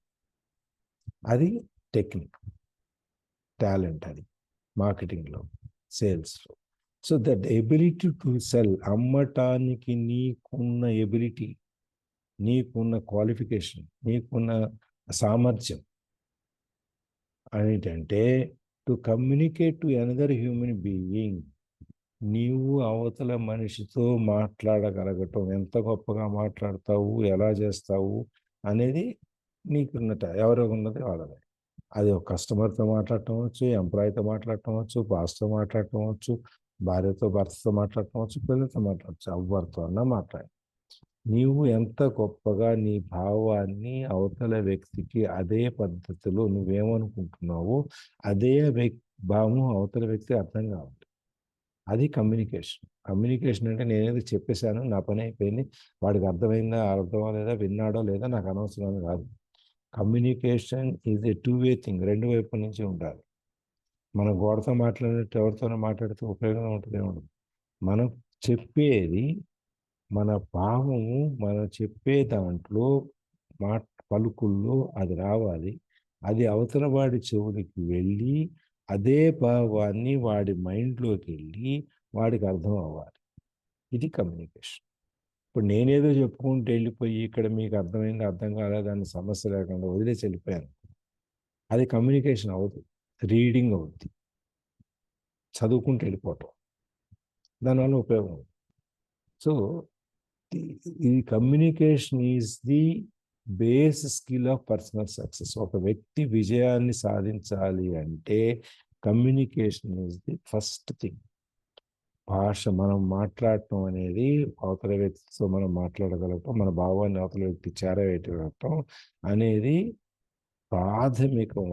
A: అది టెక్నిక్, టాలెంట్, అది మార్కెటింగ్లో, సేల్స్లో. So that ability to sell, అమ్మటానికి నీకున్న ఎబిలిటీ, నీకున్న క్వాలిఫికేషన్, నీకున్న సామర్థ్యం ఏంటంటే to communicate to another human being. నీవు అవతల మనిషితో మాట్లాడగలగటం, ఎంత గొప్పగా మాట్లాడతావు, ఎలా చేస్తావు అనేది నీకున్నట, ఎవరో ఉన్నది వాళ్ళది. అది ఒక కస్టమర్తో మాట్లాడటం వచ్చు, ఎంప్లాయీతో మాట్లాడటం వచ్చు, బాస్తో మాట్లాడటం వచ్చు, భర్తతో మాట్లాడటం వచ్చు, పిల్లలతో మాట్లాడచ్చు, ఎవరితో అన్నా మాట్లాడి నీవు ఎంత గొప్పగా నీ భావాన్ని అవతల వ్యక్తికి అదే పద్ధతిలో నువ్వేమనుకుంటున్నావో అదే భావం అవతల వ్యక్తి అర్థం కావాలి. అది కమ్యూనికేషన్ అంటే నేనేదో చెప్పేశాను, నా పని అయిపోయింది, వాడికి అర్థమైందా అర్థం లేదా, విన్నాడో లేదా నాకు అనవసరం కాదు. కమ్యూనికేషన్ ఈజ్ ఏ టూ-వే థింగ్, రెండు వైపుల నుంచి ఉండాలి. మనం గోడతో మాట్లాడినట్టు ఎవరితోనో మాట్లాడితే ఉపయోగం ఉంటుంది ఉండదు. మనం చెప్పేది, మన భావము, మనం చెప్పే దాంట్లో పలుకుల్లో అది రావాలి, అది అవతల వాడి చెవులకి వెళ్ళి అదే భావాన్ని వాడి మైండ్లోకి వెళ్ళి వాడికి అర్థం అవ్వాలి. ఇది కమ్యూనికేషన్. ఇప్పుడు నేనేదో చెప్పుకుంటూ వెళ్ళిపోయి ఇక్కడ మీకు అర్థమైంది అర్థం కాలేదని సమస్య లేకుండా వదిలేసి వెళ్ళిపోయాను, అది కమ్యూనికేషన్ అవుతుంది, రీడింగ్ అవుద్ది, చదువుకుంటూ వెళ్ళిపోవటం, దానివల్ల ఉపయోగం అవుతుంది. సో ఈ communication is the base skill of personal success. ఒక వ్యక్తి విజయాన్ని సాధించాలి అంటే communication is the first thing. భాష మనం మాట్లాడటం అనేది అవతల వ్యక్తితో మనం మాట్లాడగలగటం, మన భావాన్ని అవతల వ్యక్తి చేరవేయగలగటం అనేది ప్రాథమికం.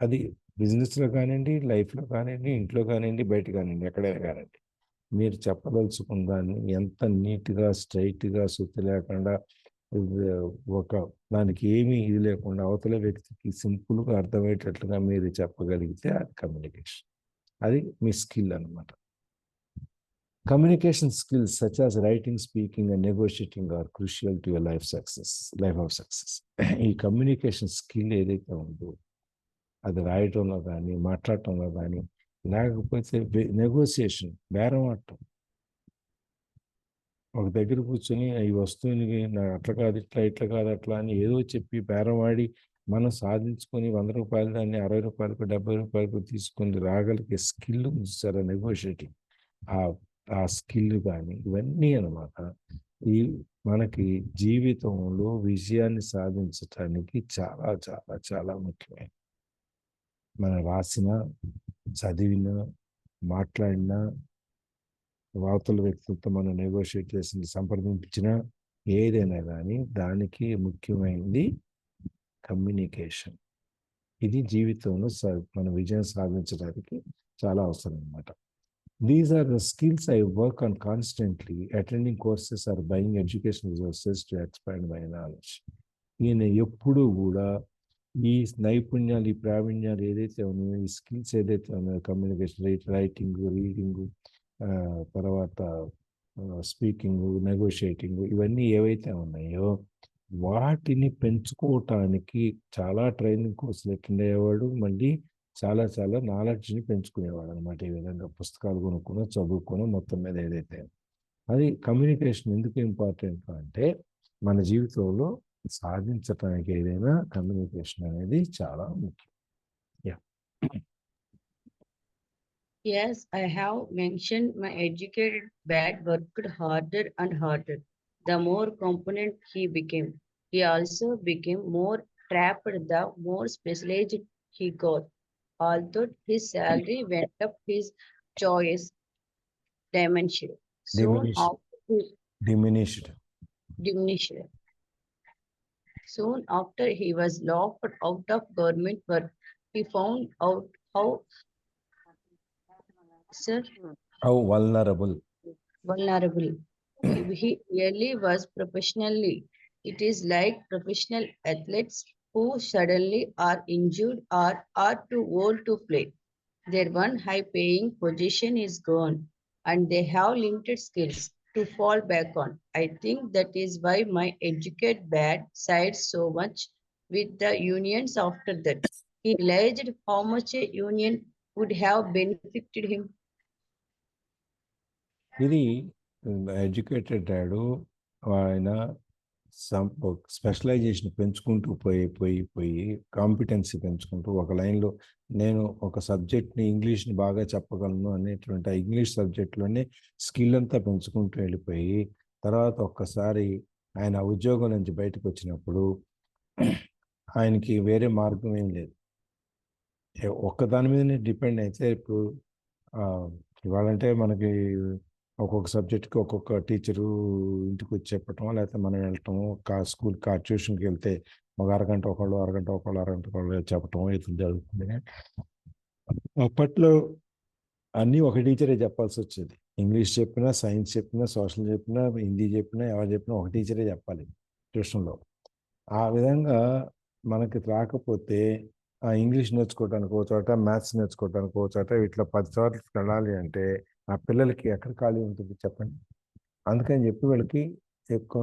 A: అది బిజినెస్లో కానివ్వండి, లైఫ్లో కానివ్వండి, ఇంట్లో కానివ్వండి, బయట కానివ్వండి, ఎక్కడైనా కానివ్వండి, మీరు చెప్పదలుచుకున్న దాన్ని ఎంత నీట్గా స్ట్రైట్గా శుద్ధి లేకుండా ఒక దానికి ఏమీ ఇది లేకుండా అవతల వ్యక్తికి సింపుల్గా అర్థమయ్యేటట్లుగా మీరు చెప్పగలిగితే అది కమ్యూనికేషన్. అది మీ స్కిల్ అన్నమాట. Communication skills such as writing, speaking, and negotiating are crucial to your life of success. ఈ కమ్యూనికేషన్ స్కిల్ ఏదైతే ఉందో అది రాయటంలో కానీ, మాట్లాడటంలో కానీ, లేకపోతే నెగోసియేషన్, బేరం ఆడటం. ఒక దగ్గర కూర్చొని ఈ వస్తువుని అట్లా కాదు ఇట్లా కాదు అట్లా అని ఏదో చెప్పి బేరం ఆడి మనం సాధించుకొని 100 రూపాయలు దాన్ని 60 రూపాయలకు 70 రూపాయలకు తీసుకొని రాగలిగే స్కిల్ చూసారా నెగోషియేటింగ్. ఆ స్కిల్ కానీ ఇవన్నీ అన్నమాట ఈ మనకి జీవితంలో విజయాన్ని సాధించటానికి చాలా చాలా చాలా ముఖ్యమైనది. మనం రాసిన, చదివిన, మాట్లాడిన, అవతల వ్యక్తులతో మనం నెగోషియేట్ చేసిన, సంప్రదించిన ఏదైనా కానీ దానికి ముఖ్యమైనది కమ్యూనికేషన్. ఇది జీవితంలో మన విజయం సాధించడానికి చాలా అవసరం అన్నమాట. These are the skills I work on constantly, attending courses or buying educational resources to expand my knowledge. ఈయన ఎప్పుడూ కూడా ఈ నైపుణ్యాలు, ఈ ప్రావీణ్యాలు ఏదైతే ఉన్నాయో, ఈ స్కిల్స్ ఏదైతే ఉన్నాయో, కమ్యూనికేషన్, రైటింగ్, రీడింగ్, తర్వాత స్పీకింగ్, నెగోషియేటింగ్, ఇవన్నీ ఏవైతే ఉన్నాయో వాటిని పెంచుకోవటానికి చాలా ట్రైనింగ్ కోర్సులు అటెండ్ అయ్యేవాడు. మళ్ళీ చాలా చాలా నాలెడ్జ్ని పెంచుకునేవాడు అనమాట. ఈ విధంగా పుస్తకాలు కొనుక్కుని చదువుకొని మొత్తం మీద ఏదైతే అది కమ్యూనికేషన్ ఎందుకు ఇంపార్టెంట్ అంటే మన జీవితంలో సాధించడానికి ఏదైనా కమ్యూనికేషన్ అనేది చాలా ముఖ్యం.
B: Yes, I have mentioned my educated bad worked harder and harder. The more competent he became, he also became more trapped the more specialized he got. Although his salary went up, his choice diminished.
A: Diminished.
B: Soon after he was locked out of government work, he found out how
A: vulnerable
B: he really was professionally. It is like professional athletes who suddenly are injured or are too old to play. Their one high-paying position is gone, and they have limited skills to fall back on. I think that is why my educated bad sided so much with the unions after that. He realized how much a union would have benefited him.
A: ఇది educated dad ఆయన specialisation పెంచుకుంటూ పోయి competency పెంచుకుంటూ ఒక లైన్లో నేను ఒక సబ్జెక్ట్ని ఇంగ్లీష్ని బాగా చెప్పగలను అనేటువంటి ఆ ఇంగ్లీష్ సబ్జెక్ట్లోనే స్కిల్ అంతా పెంచుకుంటూ వెళ్ళిపోయి తర్వాత ఒక్కసారి ఆయన ఉద్యోగం నుంచి బయటకు వచ్చినప్పుడు ఆయనకి వేరే మార్గం ఏం లేదు. ఒక్కదాని మీదనే డిపెండ్ అయితే ఇప్పుడు ఇవాళంటే మనకి ఒక్కొక్క సబ్జెక్ట్కి ఒక్కొక్క టీచరు ఇంటికి వచ్చి చెప్పటం, లేకపోతే మనం వెళ్ళటము స్కూల్కి ట్యూషన్కి వెళ్తే ఒక అరగంట ఒకళ్ళు చెప్పటం ఇది జరుగుతుంది. అప్పట్లో అన్నీ ఒక టీచరే చెప్పాల్సి వచ్చేది. ఇంగ్లీష్ చెప్పినా, సైన్స్ చెప్పినా, సోషల్ చెప్పినా, హిందీ చెప్పినా, ఎవరు చెప్పినా ఒక టీచరే చెప్పాలి ట్యూషన్లో. ఆ విధంగా మనకి రాకపోతే ఇంగ్లీష్ నేర్చుకోవడానికి ఒక చోట, మ్యాథ్స్ నేర్చుకోవడానికి ఒక చోట, ఇట్లా 10 చోట్లకి వెళ్ళాలి అంటే ఆ పిల్లలకి ఎక్కడ ఖాళీ ఉంటుంది చెప్పండి. అందుకని చెప్పి వీళ్ళకి ఎక్కువ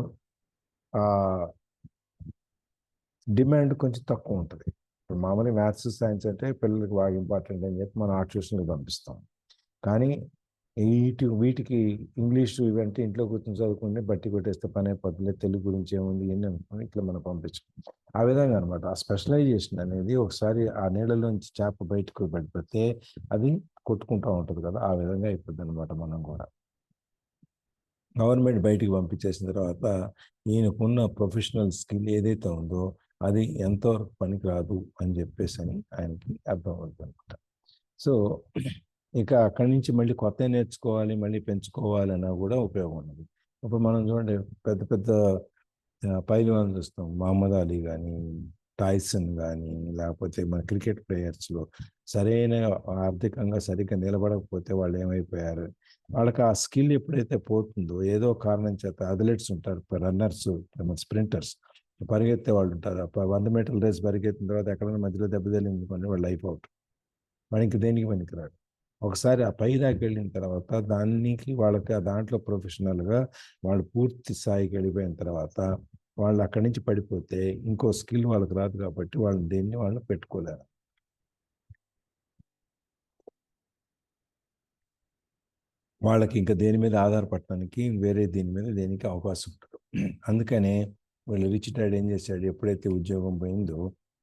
A: డిమాండ్ కొంచెం తక్కువ ఉంటుంది. ఇప్పుడు మామూలుగా మ్యాథ్స్, సైన్స్ అంటే పిల్లలకి బాగా ఇంపార్టెంట్ అని చెప్పి మనం ఆ ట్యూషన్కి పంపిస్తాం. కానీ వీటికి ఇంగ్లీషు ఇవంటే ఇంట్లో కూర్చొని చదువుకుంటే బట్టి కొట్టేస్తే పని అయిపోతుంది, తెలుగు గురించి ఏముంది ఎన్ని అనుకుని ఇట్లా మనం పంపించాం. ఆ విధంగా అనమాట. ఆ స్పెషలైజేషన్ అనేది ఒకసారి ఆ నీళ్ళలోంచి చేప బయటకు పడిపోతే అది కొట్టుకుంటూ ఉంటుంది కదా, ఆ విధంగా అయిపోద్ది అనమాట మనం కూడా. గవర్నమెంట్ బయటికి పంపించేసిన తర్వాత ఈయనకున్న ప్రొఫెషనల్ స్కిల్ ఏదైతే ఉందో అది ఎంతవరకు పనికిరాదు అని చెప్పేసి అని ఆయనకి అర్థమవుతుంది అనమాట. సో ఇక అక్కడి నుంచి మళ్ళీ కొత్త నేర్చుకోవాలి, మళ్ళీ పెంచుకోవాలన్నా కూడా ఉపయోగం ఉన్నది. ఇప్పుడు మనం చూడండి, పెద్ద పెద్ద పైల్వాన్ చూస్తాం, మహమ్మద్ అలీ కానీ, టైసన్ కానీ, లేకపోతే మన క్రికెట్ ప్లేయర్స్లో సరైన ఆర్థికంగా సరిగ్గా నిలబడకపోతే వాళ్ళు ఏమైపోయారు, వాళ్ళకి ఆ స్కిల్ ఎప్పుడైతే పోతుందో ఏదో కారణం చేత, అథ్లెట్స్ ఉంటారు, రన్నర్స్, స్ప్రింటర్స్, పరిగెత్తే వాళ్ళు ఉంటారు, 100 మీటర్ల రేస్ పరిగెత్తిన తర్వాత ఎక్కడైనా మధ్యలో దెబ్బతలింది కొన్ని వాళ్ళు లైఫ్ అవుట్, వాడికి దేనికి పనికిరాడు. ఒకసారి ఆ పై దాకా వెళ్ళిన తర్వాత దానికి వాళ్ళకి ఆ దాంట్లో ప్రొఫెషనల్గా వాళ్ళు పూర్తి స్థాయికి వెళ్ళిపోయిన తర్వాత వాళ్ళు అక్కడి నుంచి పడిపోతే ఇంకో స్కిల్ వాళ్ళకి రాదు కాబట్టి వాళ్ళు దేన్ని వాళ్ళు పెట్టుకోలేరు. వాళ్ళకి ఇంకా దేని మీద ఆధారపడటానికి వేరే దీని మీద దేనికి అవకాశం ఉంటుంది. అందుకనే వీళ్ళు రిచ్ డాడ్ ఏం చేశాడు, ఎప్పుడైతే ఉద్యోగం పోయిందో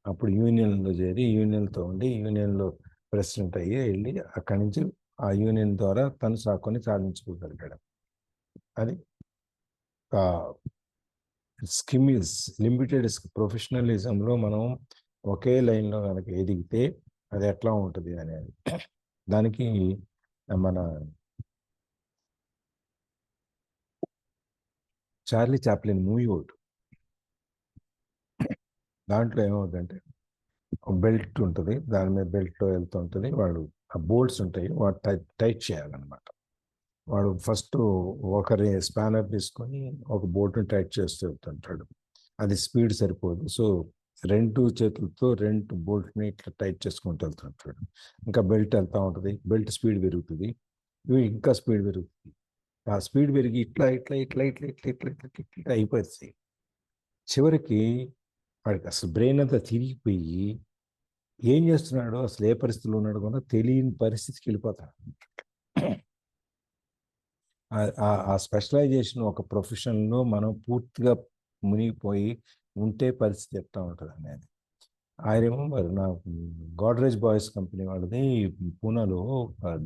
A: అప్పుడు యూనియన్లో చేరి యూనియన్తో ఉండి యూనియన్లో ప్రెసిడెంట్ అయ్యి వెళ్ళి అక్కడి నుంచి ఆ యూనియన్ ద్వారా తను కొన్ని సాధించుకోగలిగాడు. అది స్కిమ్స్ లిమిటెడ్ ప్రొఫెషనలిజంలో మనం ఒకే లైన్లో కనుక ఎదిగితే అది ఎట్లా ఉంటుంది అనేది దానికి మన చార్లీ చాప్లిన్ మూవీ ఒకటి, దాంట్లో ఏమవుతుందంటే బెల్ట్ ఉంటుంది, దాని మీద బెల్ట్లో వెళ్తుంటుంది, వాడు ఆ బోల్ట్స్ ఉంటాయి వాడు టైట్ చేయాలన్నమాట. వాడు ఫస్ట్ ఒకరి స్పానర్ తీసుకొని ఒక బోల్ట్ని టైట్ చేస్తూ వెళ్తుంటాడు, అది స్పీడ్ సరిపోదు, సో 2 చేతులతో 2 బోల్ట్ని ఇట్లా టైట్ చేసుకుంటూ వెళ్తుంటాడు. ఇంకా బెల్ట్ వెళ్తూ ఉంటుంది, బెల్ట్ స్పీడ్ పెరుగుతుంది, ఇవి ఇంకా స్పీడ్ పెరుగుతుంది, ఆ స్పీడ్ పెరిగి ఇట్లా ఇట్లా ఇట్లా ఇట్లా ఇట్లా ఇట్లా ఇట్లా ఇట్లా అయిపోతుంది. చివరికి వాడికి అసలు బ్రెయిన్ అంతా తిరిగిపోయి ఏం చేస్తున్నాడో అసలు ఏ పరిస్థితిలో ఉన్నాడు కూడా తెలియని పరిస్థితికి వెళ్ళిపోతాడు. ఆ స్పెషలైజేషన్ ఒక ప్రొఫెషన్లో మనం పూర్తిగా మునిగిపోయి ఉంటే పరిస్థితి ఎట్లా ఉంటుంది అనేది. ఐ రిమెంబర్ నా గోడ్రేజ్ బాయ్స్ కంపెనీ వాళ్ళది పూనాలో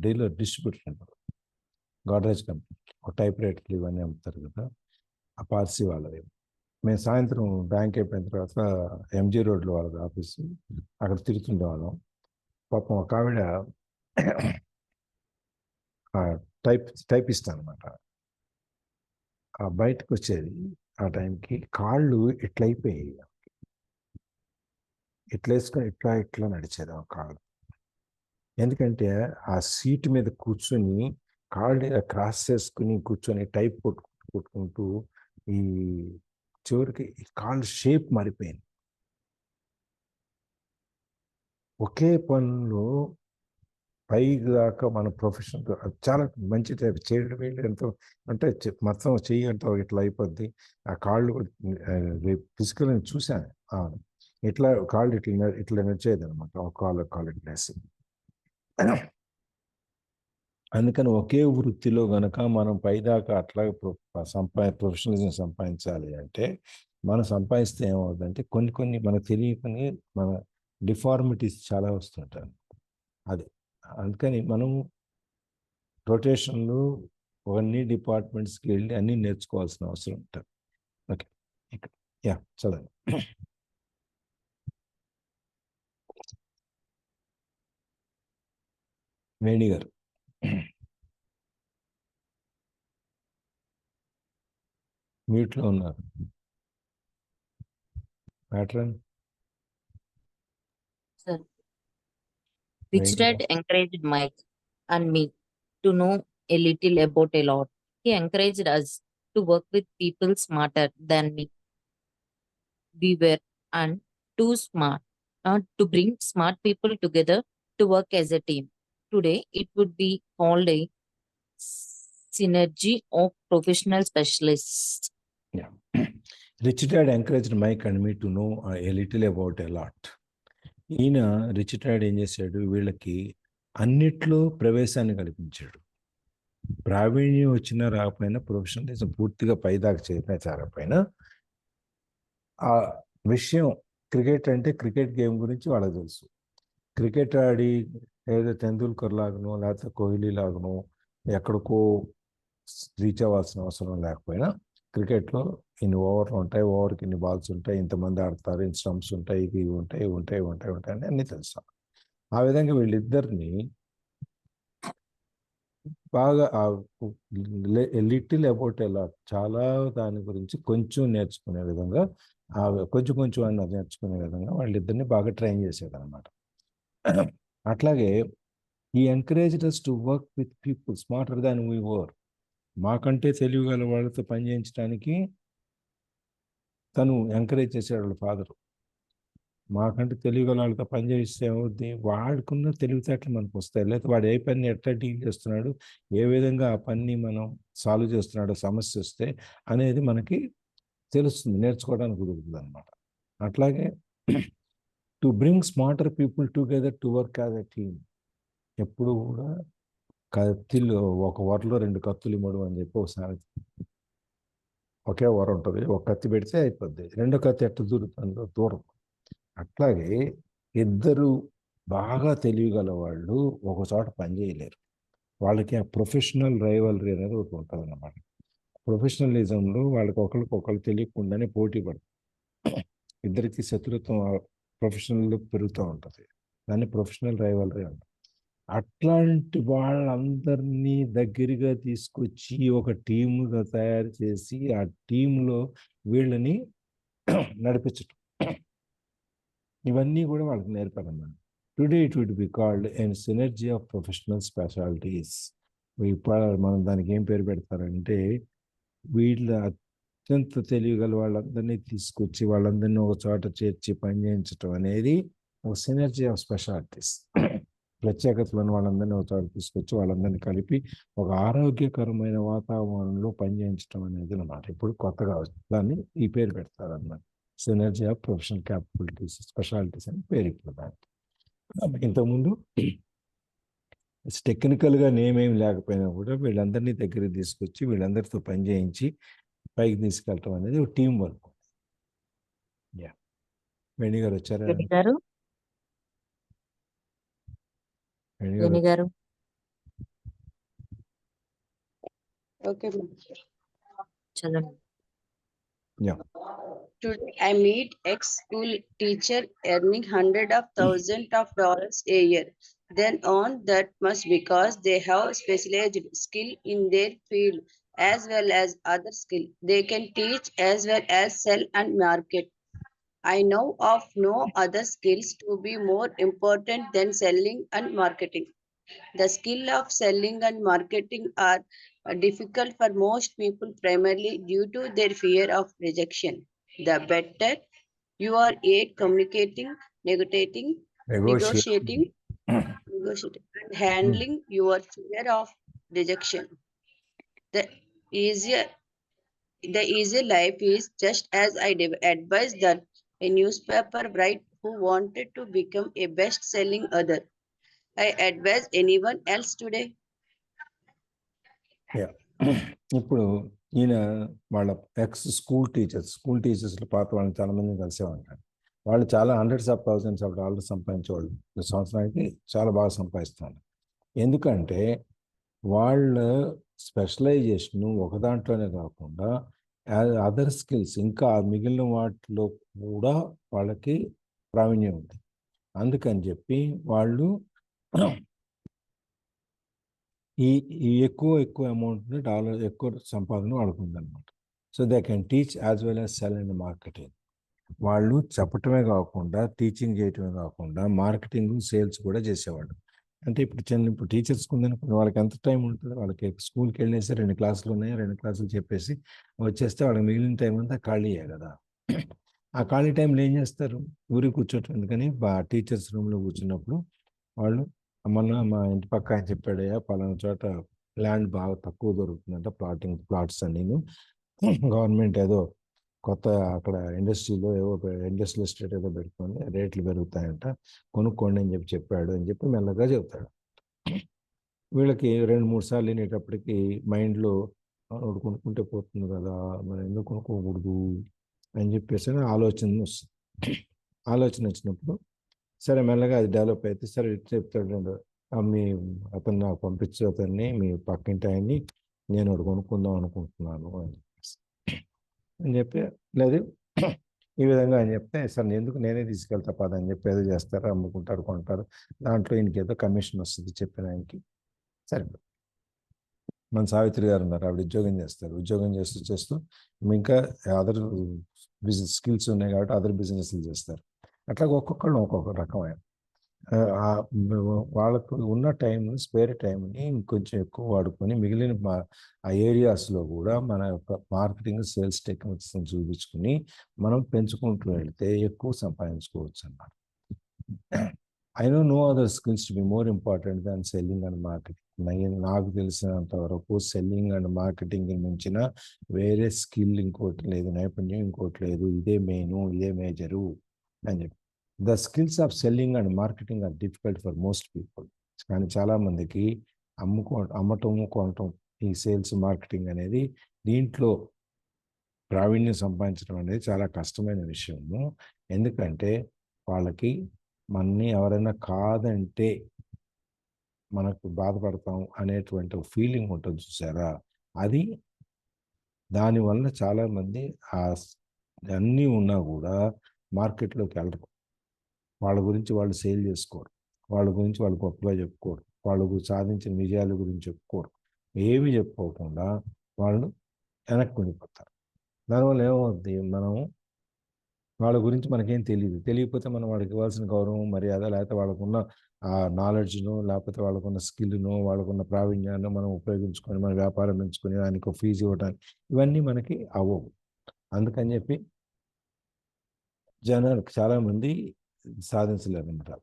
A: డీలర్ డిస్ట్రిబ్యూటర్ ఉంటారు, గోడ్రేజ్ కంపెనీ ఒక టైప్ రైటర్లు ఇవన్నీ అమ్ముతారు కదా, ఆ పార్సీ వాళ్ళది. మేము సాయంత్రం బ్యాంక్ అయిపోయిన తర్వాత ఎంజీ రోడ్లో వాళ్ళది ఆఫీసు, అక్కడ తిరుగుతుండేవాళ్ళం. పాపం ఒక ఆవిడ టైపిస్ట్ అనమాట, ఆ బయటకు వచ్చేది ఆ టైంకి కాళ్ళు ఇట్లా అయిపోయాయి, ఇట్లా వేసుకొని ఇట్లా ఇట్లా నడిచేది ఆ కాళ్ళు. ఎందుకంటే ఆ సీట్ మీద కూర్చొని కాళ్ళు క్రాస్ చేసుకుని కూర్చొని టైప్ కొట్టుకుంటూ ఈ చివరికి ఈ కాళ్ళు షేప్ మారిపోయింది. ఒకే పనిలో పైకి దాకా మన ప్రొఫెషన్ చాలా మంచి టైప్ చేయడం ఎంతో అంటే మొత్తం చెయ్యి అంటే ఇట్లా అయిపోద్ది, ఆ కాళ్ళు ఫిజికల్ చూశాను, ఇట్లా కాళ్ళు ఇట్లా ఇట్లా నడిచేది అనమాట, ఒక కాళ్ళు ఇట్లా వేసి. అందుకని ఒకే వృత్తిలో గనక మనం పైదాకా అట్లా ప్రొఫెషనలిజం సంపాదించాలి అంటే మనం సంపాదిస్తే ఏమవుతుందంటే కొన్ని మనకు తెలియకొని మన డిఫార్మిటీస్ చాలా వస్తుంటాయి. అది అందుకని మనం రొటేషన్లు అన్ని డిపార్ట్మెంట్స్కి వెళ్ళి అన్నీ నేర్చుకోవాల్సిన అవసరం ఉంటుంది. ఓకే, యా చదవండి. వేణి గారు మ్యూట్లో ఉన్నారు. Pattern
D: Sir, Rich Dad encouraged Mike and me to know a little about a lot. He encouraged us to work with people smarter than we were and too smart, to bring smart people together to work as a team. Today, it would be called a synergy of professional specialists.
A: Rich dad encouraged Mike and me to know a little about a lot. ఈయన rich dad ఏం చేశాడు, వీళ్ళకి అన్నిట్లో ప్రవేశాన్ని కల్పించాడు. ప్రావీణ్యం వచ్చినా రాకపోయినా, ప్రొఫెషనలిజం పూర్తిగా పైదాకా చేరకపోయినా ఆ విషయం క్రికెట్ అంటే క్రికెట్ గేమ్ గురించి వాళ్ళకి తెలుసు. క్రికెట్ ఆడి ఏదో తెందూల్కర్ లాగనో లేకపోతే కోహ్లీ లాగనో ఎక్కడికో రీచ్ అవ్వాల్సిన అవసరం లేకపోయినా క్రికెట్లో ఇన్ని ఓవర్లు ఉంటాయి, ఓవర్కి ఇన్ని బాల్స్ ఉంటాయి, ఇంతమంది ఆడతారు, ఇన్ని స్టంప్స్ ఉంటాయి, ఇవి ఉంటాయి ఉంటాయి ఉంటాయి ఉంటాయి అని అన్నీ తెలుసు. ఆ విధంగా వీళ్ళిద్దరిని బాగా లిటిల్ అబౌట్ ఎలా చాలా దాని గురించి కొంచెం నేర్చుకునే విధంగా కొంచెం కొంచెం అన్న నేర్చుకునే విధంగా వాళ్ళిద్దరిని బాగా ట్రైన్ చేసేదన్నమాట. అట్లాగే ఈ encouraged us to work with people smarter than we were. మాకంటే తెలివిగల వాళ్ళతో పనిచేయించడానికి తను ఎంకరేజ్ చేశాడు వాళ్ళ ఫాదరు. మాకంటే తెలివిగల వాళ్ళతో పనిచేయిస్తే ఏమవుద్ది, వాడుకున్న తెలివితేటలు మనకు వస్తాయి. లేకపోతే వాడు ఏ పని ఎట్లా డీల్ చేస్తున్నాడు, ఏ విధంగా ఆ పని మనం సాల్వ్ చేస్తున్నాడో సమస్య వస్తే అనేది మనకి తెలుస్తుంది, నేర్చుకోవడానికి కుదురుతుంది అనమాట. అట్లాగే to bring smarter people together to work as a team. ఎప్పుడు కూడా కత్తిలు ఒక వరలో 2 కత్తులు ఇమ్మడు అని చెప్పి ఒకసారి ఒకే వర ఉంటుంది, ఒక కత్తి పెడితే అయిపోద్ది, రెండో కత్తి ఎట్లా దూరుతుందో దూరం. అట్లాగే ఇద్దరు బాగా తెలియగల వాళ్ళు ఒక చోట పని చేయలేరు. వాళ్ళకి ఆ ప్రొఫెషనల్ రైవలరీ అనేది ఒకటి ఉంటుంది అన్నమాట. ప్రొఫెషనలిజంలో వాళ్ళకి ఒకరికి తెలియకుండానే పోటీ పడుతుంది, ఇద్దరికి శత్రుత్వం ప్రొఫెషనల్లో పెరుగుతూ ఉంటుంది. దాన్ని ప్రొఫెషనల్ రైవలరీ అంటారు. అట్లాంటి వాళ్ళందరినీ దగ్గరగా తీసుకొచ్చి ఒక టీముగా తయారు చేసి ఆ టీంలో వీళ్ళని నడిపించటం, ఇవన్నీ కూడా వాళ్ళకి నేర్పారన్నమాట. Today it would be called an synergy of professional specialities. ఇప్పుడు మనం దానికి ఏం పేరు పెడతారంటే, వీళ్ళ అత్యంత తెలియగల వాళ్ళందరినీ తీసుకొచ్చి వాళ్ళందరినీ ఒక చోట చేర్చి పనిచేయించడం అనేది ఒక సినర్జీ ఆఫ్ స్పెషాలిటీస్. ప్రత్యేకతలను వాళ్ళందరినీ ఒక చోట తీసుకొచ్చి వాళ్ళందరినీ కలిపి ఒక ఆరోగ్యకరమైన వాతావరణంలో పనిచేయించడం అనేది అన్నమాట. ఇప్పుడు కొత్తగా దాన్ని ఈ పేరు పెడతారు అన్నమాట, synergy of professional capabilities specialities అని పేరు ఇప్పుడు దానికి. ఇంతకుముందు టెక్నికల్గా నేమేం లేకపోయినా కూడా వీళ్ళందరినీ దగ్గరికి తీసుకొచ్చి వీళ్ళందరితో పని చేయించి పైకి తీసుకెళ్ళటం అనేది ఒక టీం వర్క్. వేణి గారు వచ్చారా?
D: వేణి గారు
B: Okay, ma'am.
D: చదవండి.
B: Today I meet ex-school teacher earning hundreds of thousands of dollars a year. Then on that much because they have specialized skill in their field as well as other skill. They can teach as well as sell and market. I know of no other skills to be more important than selling and marketing. The skill of selling and marketing are difficult for most people primarily due to their fear of rejection. The better you are at communicating, negotiating, and handling your fear of rejection, the easier life is. Just as I advise that a newspaper writer who wanted to become a best-selling author, I advise anyone else today.
A: ఇప్పుడు ఈయన వాళ్ళ X school టీచర్స్లో పాత వాళ్ళని చాలా మందిని కలిసేవాళ్ళు. వాళ్ళు చాలా hundreds of thousands of dollars సంపాదించేవాళ్ళు, సంవత్సరానికి చాలా బాగా సంపాదిస్తారు. ఎందుకంటే వాళ్ళ స్పెషలైజేషన్ ఒక దాంట్లోనే కాకుండా అదర్ స్కిల్స్ ఇంకా మిగిలిన వాటిలో కూడా వాళ్ళకి ప్రావీణ్యం ఉంది. అందుకని చెప్పి వాళ్ళు ఈ ఎక్కువ అమౌంట్ని ఎక్కువ సంపాదన వాళ్ళకు ఉందన్నమాట. So they can teach as well as cell and marketing. వాళ్ళు చెప్పటమే కాకుండా టీచింగ్ చేయటమే కాకుండా మార్కెటింగ్ సేల్స్ కూడా చేసేవాళ్ళు. అంటే ఇప్పుడు టీచర్స్కి ఉందనుకోండి, వాళ్ళకి ఎంత టైం ఉంటుంది, వాళ్ళకి స్కూల్కి వెళ్ళేసి 2 క్లాసులు ఉన్నాయి, 2 క్లాసులు చెప్పేసి వచ్చేస్తే వాళ్ళకి మిగిలిన టైం అంతా ఖాళీయే కదా. ఆ ఖాళీ టైంలో ఏం చేస్తారు, ఊరికి కూర్చోటం ఎందుకని టీచర్స్ రూమ్లో కూర్చున్నప్పుడు వాళ్ళు మొన్న మా ఇంటి పక్క ఆయన చెప్పాడయ్యా, పలానా చోట ల్యాండ్ బాగా తక్కువ దొరుకుతుందంట, ప్లాట్స్ అని గవర్నమెంట్ ఏదో కొత్త అక్కడ ఇండస్ట్రీలో ఇండస్ట్రియల్ ఎస్టేట్ ఏదో పెట్టుకొని రేట్లు పెరుగుతాయంట, కొనుక్కోండి అని చెప్పాడు అని చెప్పి మెల్లగా చెబుతాడు. వీళ్ళకి 2-3 సార్లు వినేటప్పటికి మైండ్లో కొనుక్కుంటే పోతుంది కదా, మరి ఎందుకు కొనుక్కోకూడదు అని చెప్పేసి ఆలోచన వస్తుంది. ఆలోచన వచ్చినప్పుడు సరే మెల్లగా అది డెవలప్ అయితే సరే చెప్తాడు, అతను నాకు పంపించు, అతన్ని మీ పక్కింటి ఆయన్ని నేను ఒకటి కొనుక్కుందాం అనుకుంటున్నాను అని చెప్పి లేదు ఈ విధంగా అని చెప్తే సార్ ఎందుకు నేనే తీసుకెళ్తా పదని చెప్పి ఏదో చేస్తారు, అమ్ముకుంటారు, కొంటారు. దాంట్లో ఈయనకి కమిషన్ వస్తుంది చెప్పిన ఆయనకి. సరే, మన సావిత్రి గారు ఉన్నారు, ఆవిడ ఉద్యోగం చేస్తారు. ఉద్యోగం చేస్తూ ఇంకా అదర్ బిజినెస్ స్కిల్స్ ఉన్నాయి కాబట్టి అదర్ బిజినెస్లు చేస్తారు. అట్లా ఒక్కొక్కళ్ళు ఒక్కొక్క రకమైన వాళ్ళకు ఉన్న టైంని, స్పేర్ టైంని ఇంకొంచెం ఎక్కువ వాడుకొని మిగిలిన ఆ ఏరియాస్లో కూడా మన యొక్క మార్కెటింగ్, సేల్స్ టెక్నిక్స్ని చూపించుకుని మనం పెంచుకుంటూ వెళ్తే ఎక్కువ సంపాదించుకోవచ్చు అన్నమాట. I know other skills to be more important than selling and marketing. నాకు తెలిసినంత వరకు సెల్లింగ్ అండ్ మార్కెటింగ్ మించిన వేరే స్కిల్ ఇంకోటి లేదు, నైపుణ్యం ఇంకోటి లేదు. ఇదే మెయిన్, ఇదే మేజరు అని చెప్పి. The skills of selling and marketing are difficult for most people. కానీ చాలామందికి అమ్మటం, కొనటం, ఈ సేల్స్, మార్కెటింగ్ అనేది దీంట్లో ప్రావీణ్యం సంపాదించడం అనేది చాలా కష్టమైన విషయము. ఎందుకంటే వాళ్ళకి మనని ఎవరైనా కాదంటే మనకు బాధపడతాం అనేటువంటి ఫీలింగ్ ఉంటుంది చూసారా, అది దానివల్ల చాలామంది అన్నీ ఉన్నా కూడా మార్కెట్లోకి వెళ్ళరు. వాళ్ళ గురించి వాళ్ళు సేల్ చేసుకోరు, వాళ్ళ గురించి వాళ్ళు గొప్పగా చెప్పుకోరు, వాళ్ళకు సాధించిన విజయాల గురించి చెప్పుకోరు. ఏమి చెప్పుకోకుండా వాళ్ళు వెనక్కి ఉండిపోతారు. దానివల్ల ఏమవుతుంది, మనం వాళ్ళ గురించి మనకేం తెలియకపోతే మనం వాళ్ళకి ఇవ్వాల్సిన గౌరవం, మర్యాద, లేకపోతే వాళ్ళకున్న ఆ నాలెడ్జ్ను, లేకపోతే వాళ్ళకున్న స్కిల్ను, వాళ్ళకున్న ప్రావీణ్యాన్ని మనం ఉపయోగించుకొని మన వ్యాపారం పెంచుకొని దానికి ఫీజు ఇవ్వడానికి ఇవన్నీ మనకి అవ్వవు. అందుకని చెప్పి జనాలు చాలామంది సాధించలేరన్నమాట.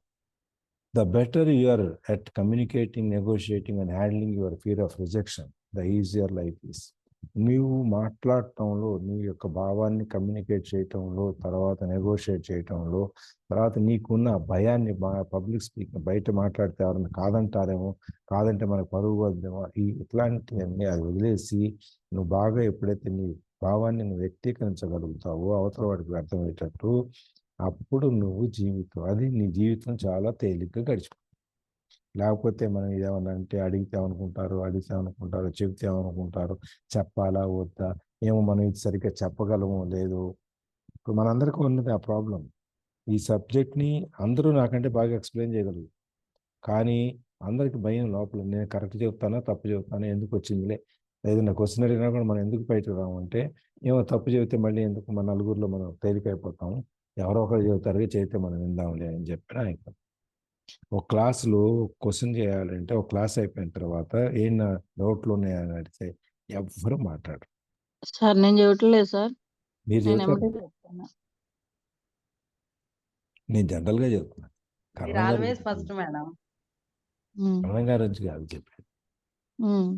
A: The better you are at communicating, negotiating and handling your fear of rejection, the easier life is. నీవు మాట్లాడటంలో, నీ యొక్క భావాన్ని కమ్యూనికేట్ చేయటంలో, తర్వాత నెగోషియేట్ చేయటంలో, తర్వాత నీకున్న భయాన్ని పబ్లిక్ స్పీకింగ్, బయట మాట్లాడితే ఎవరైనా కాదంటారేమో, కాదంటే మనకు పరువు వద్దేమో, ఇట్లాంటివన్నీ అది వదిలేసి నువ్వు బాగా ఎప్పుడైతే నీ భావాన్ని నువ్వు వ్యక్తీకరించగలుగుతావో అవతల వాడికి అర్థమయ్యేటట్టు, అప్పుడు నువ్వు అది నీ జీవితం చాలా తేలిగ్గా గడిచిపోతుంది. లేకపోతే మనం ఏమన్నా అంటే అడిగితే ఏమనుకుంటారు, చెబితే ఏమనుకుంటారు, చెప్పాలా వద్దా, ఏమో మనం ఇది సరిగ్గా చెప్పగలమో లేదో. ఇప్పుడు మనందరికీ ఉన్నది ఆ ప్రాబ్లం. ఈ సబ్జెక్ట్ని అందరూ నాకంటే బాగా ఎక్స్ప్లెయిన్ చేయగలరు, కానీ అందరికి భయం లోపల, నేను కరెక్ట్ చెప్తానా తప్పు చెప్తానా, ఎందుకు వచ్చిందిలే, ఏదైనా క్వశ్చన్ అడిగినా కూడా మనం ఎందుకు బయటకు రామంటే ఏమో తప్పు చెబితే మళ్ళీ ఎందుకు మన నలుగురిలో మనం తేలికైపోతాము, ఎవరో ఒకరు చెబుతారు చేస్తే మనం విందాంలే అని చెప్పిన. ఒక క్లాసులో క్వశ్చన్ చేయాలంటే ఒక క్లాస్ అయిపోయిన తర్వాత ఏమైనా డౌట్లు ఉన్నాయని అడిగితే ఎవ్వరు మాట్లాడరు.
C: సార్ నేను చెప్పట్లేదు సార్,
A: మీరు
C: నేను
A: చెబుతారు,
C: ఎమ్మటే చెప్తున్నా.
A: నేను జనరల్గా చెప్తున్నాను.
E: మీరు ఆల్వేస్ ఫస్ట్ మేడం.
A: కరణం గారి నుంచి కాదు చెప్పాను.
C: ఉమ్.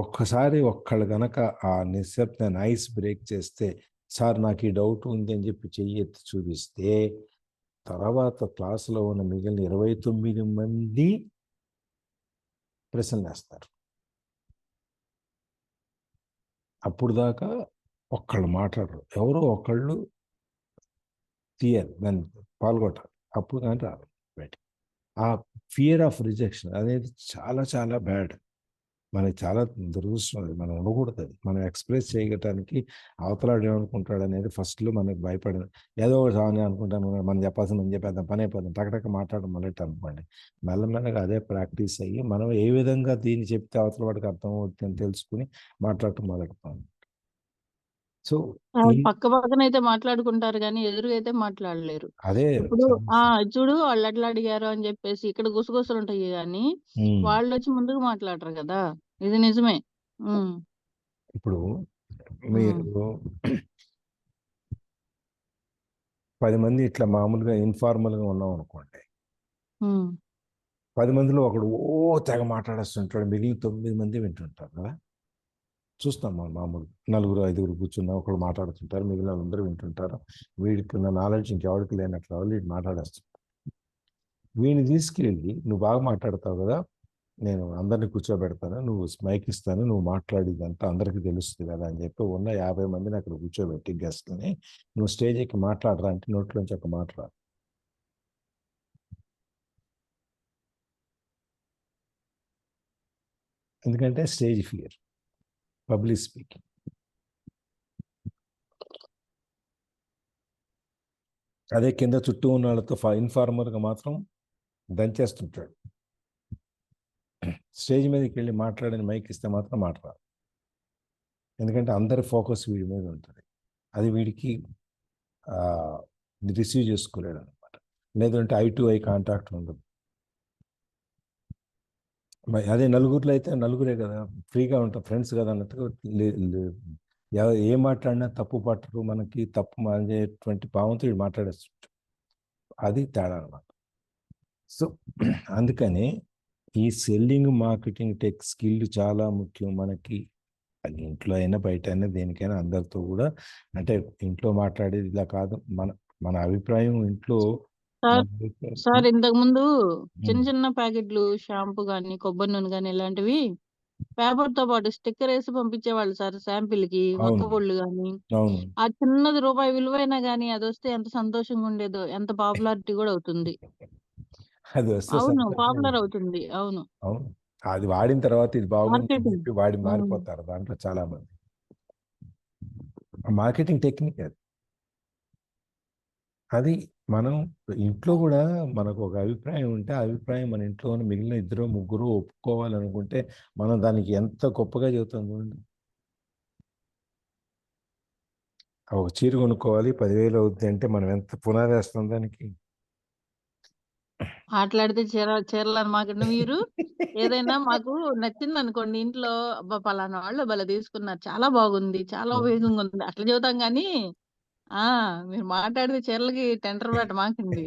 A: ఒక్కసారి ఒక్కళ్ళు కనుక ఆ నిశ్శబ్దాన్ని ఐస్ బ్రేక్ చేస్తే, సార్ నాకు ఈ డౌట్ ఉంది అని చెప్పి చెయ్యి ఎత్తి చూపిస్తే, తర్వాత క్లాసులో ఉన్న మిగిలిన 29 మంది ప్రశ్నలు వేస్తారు. అప్పుడు దాకా ఒక్కళ్ళు మాట్లాడరు, ఎవరో ఒకళ్ళు తీయాలి, దాన్ని పాల్గొంటారు, అప్పుడు కానీ రారు బయట. ఆ ఫియర్ ఆఫ్ రిజెక్షన్ అనేది చాలా చాలా బ్యాడ్. మనకి చాలా దురదృష్టం, అది మనం ఉండకూడదు. అది మనం ఎక్స్ప్రెస్ చేయడానికి అవతలాడు ఏమనుకుంటాడు అనేది ఫస్ట్లో మనకి భయపడదు. ఏదో ఒకటి అనుకుంటాను, మనం చెప్పాల్సిన మనం చెప్పేద్దాం, పని అయిపోద్దాం, టకటక మాట్లాడడం మొదలెట్టు అనుకోండి. మెల్లమెల్లగా అదే ప్రాక్టీస్ అయ్యి మనం ఏ విధంగా దీన్ని చెప్తే అవతల వాడికి అర్థం అవుతుంది అని తెలుసుకుని మాట్లాడటం మొదలెడతాం. సో
C: పక్క పక్కన అయితే మాట్లాడుకుంటారు కానీ ఎదురుగా అయితే మాట్లాడలేరు.
A: అదే
C: ఇప్పుడు చూడు వాళ్ళు ఎట్లా అడిగారు అని చెప్పేసి ఇక్కడ గుసగుసలు ఉంటాయి కానీ వాళ్ళు వచ్చి ముందుకు మాట్లాడరు కదా, ఇది నిజమే.
A: ఇప్పుడు మీరు 10 మంది ఇట్లా మామూలుగా ఇన్ఫార్మల్గా ఉన్నాం అనుకోండి, 10 మందిలో ఒకడు తెగ మాట్లాడేస్తుంటాడు, మిగిలిన 9 మంది వింటుంటారు కదా. చూస్తాం మనం మామూలు 4-5 కూర్చున్నా ఒకళ్ళు మాట్లాడుతుంటారు, మిగిలిన వాళ్ళందరూ వింటుంటారు. వీడికి ఉన్న నాలెడ్జ్ ఇంకెవరికి లేనట్ల వాళ్ళు వీడు మాట్లాడేస్తుంటారు. వీడిని తీసుకెళ్ళి నువ్వు బాగా మాట్లాడతావు కదా, నేను అందరినీ కూర్చోబెడతాను, నువ్వు మైక్ ఇస్తాను, నువ్వు మాట్లాడేదంతా అందరికీ తెలుస్తుంది కదా అని చెప్పి ఉన్న 50 మందిని అక్కడ కూర్చోబెట్టి గెస్ట్ని, నువ్వు స్టేజ్ ఎక్కి మాట్లాడరా అంటే నోట్లోంచి ఒక మాట్లాడు. ఎందుకంటే స్టేజ్ ఫియర్, పబ్లిక్ స్పీకింగ్. అదే కింద చుట్టూ ఉన్న వాళ్ళతో ఇన్ఫార్మర్గా మాత్రం దంచేస్తుంటాడు. స్టేజ్ మీదకి వెళ్ళి మాట్లాడని మైక్ ఇస్తే మాత్రం మాట్లాడాలి. ఎందుకంటే అందరి ఫోకస్ వీడి మీద ఉంటుంది. అది వీడికి రిసీవ్ చేసుకోలేడు అనమాట. లేదంటే ఐ టు ఐ కాంటాక్ట్ ఉండదు. అదే నలుగురిలో అయితే నలుగురే కదా, ఫ్రీగా ఉంటాం, ఫ్రెండ్స్ కదా అన్నట్టుగా ఏ మాట్లాడినా తప్పు పట్టరు, మనకి తప్పు అనేటువంటి భావంతో వీడు మాట్లాడేస్తుంటాడు. అది తేడా అనమాట. సో అందుకని ఈ సెల్లింగ్, మార్కెటింగ్, టెక్ స్కిల్ చాలా ముఖ్యం మనకి. అది ఇంట్లో అయినా బయట అయినా దేనికైనా అందరితో కూడా. అంటే ఇంట్లో మాట్లాడేది ఇలా కాదు, మన అభిప్రాయం ఇంట్లో.
C: సార్ ఇంతకు ముందు చిన్న చిన్న ప్యాకెట్లు షాంపూ గానీ, కొబ్బరి నూనె గానీ ఇలాంటివి పేపర్ తో పాటు స్టిక్కర్ వేసి పంపించేవాళ్ళు సార్ శాంపిల్ కి. ఒక్క పొళ్ళు గానీ, ఆ చిన్నది రూపాయి విలువైనా గానీ అది వస్తే ఎంత సంతోషంగా ఉండేదో, ఎంత పాపులారిటీ కూడా అవుతుంది.
A: అది వస్తే
C: అవును, పాపులర్ అవుతుంది. అవును,
A: అవును. అది వాడిన తర్వాత ఇది బాగుంది అని చెప్పి వాడి
C: మార్కెటింగ్.
A: మారిపోతారు దాంట్లో చాలా మంది. మార్కెటింగ్ టెక్నిక్ అది మనం ఇంట్లో కూడా మనకు ఒక అభిప్రాయం ఉంటే ఆ అభిప్రాయం మన ఇంట్లో ఉన్న మిగిలిన 2, 3 ఒప్పుకోవాలనుకుంటే మనం దానికి ఎంత గొప్పగా చెబుతాం చూడండి. ఒక చీర కొనుక్కోవాలి 10,000 అవుద్ది అంటే మనం ఎంత పునాది వేస్తాం దానికి.
C: మాట్లాడితే చీరలని మాకండి మీరు. ఏదైనా మాకు నచ్చింది అనుకోండి ఇంట్లో, అబ్బా పలానా వాళ్ళు భలే తీసుకున్నారు, చాలా బాగుంది, చాలా ఉపయోగంగా ఉంది అట్లా చెబుతాం గానీ, మీరు మాట్లాడితే చీరలకి టెండర్ పెట్ట మాకండి.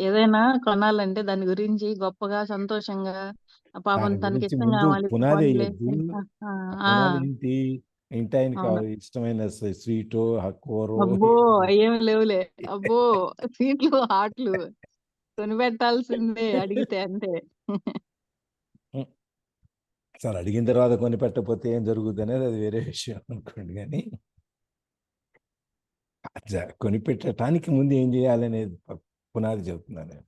C: ఏదైనా కొనాలంటే దాని గురించి గొప్పగా, సంతోషంగా, పాపం
A: దాని
C: తనకి
A: గురించి
C: ఇష్టం
A: ముందు
C: కావాలి,
A: పునాది
C: పోనీలే.
A: వేయద్దు.
C: ఆ,
A: పునాది ఏంటి? ఇంటాయనకి
C: అవును.
A: ఇష్టమైన స్వీటో, కూరో
C: అబ్బో అయ్యేమి లేవులే. అబ్బో స్వీట్లు, హాట్లు కొనిపెట్టాల్సిందే అడిగితే అంతే.
A: సార్ అడిగిన తర్వాత కొని పెట్టకపోతే ఏం జరుగుద్ది అనేది అది వేరే విషయం అనుకోండి. కానీ కొనిపెట్టడానికి ముందు ఏం చేయాలనేది పునాది చెబుతున్నాను నేను.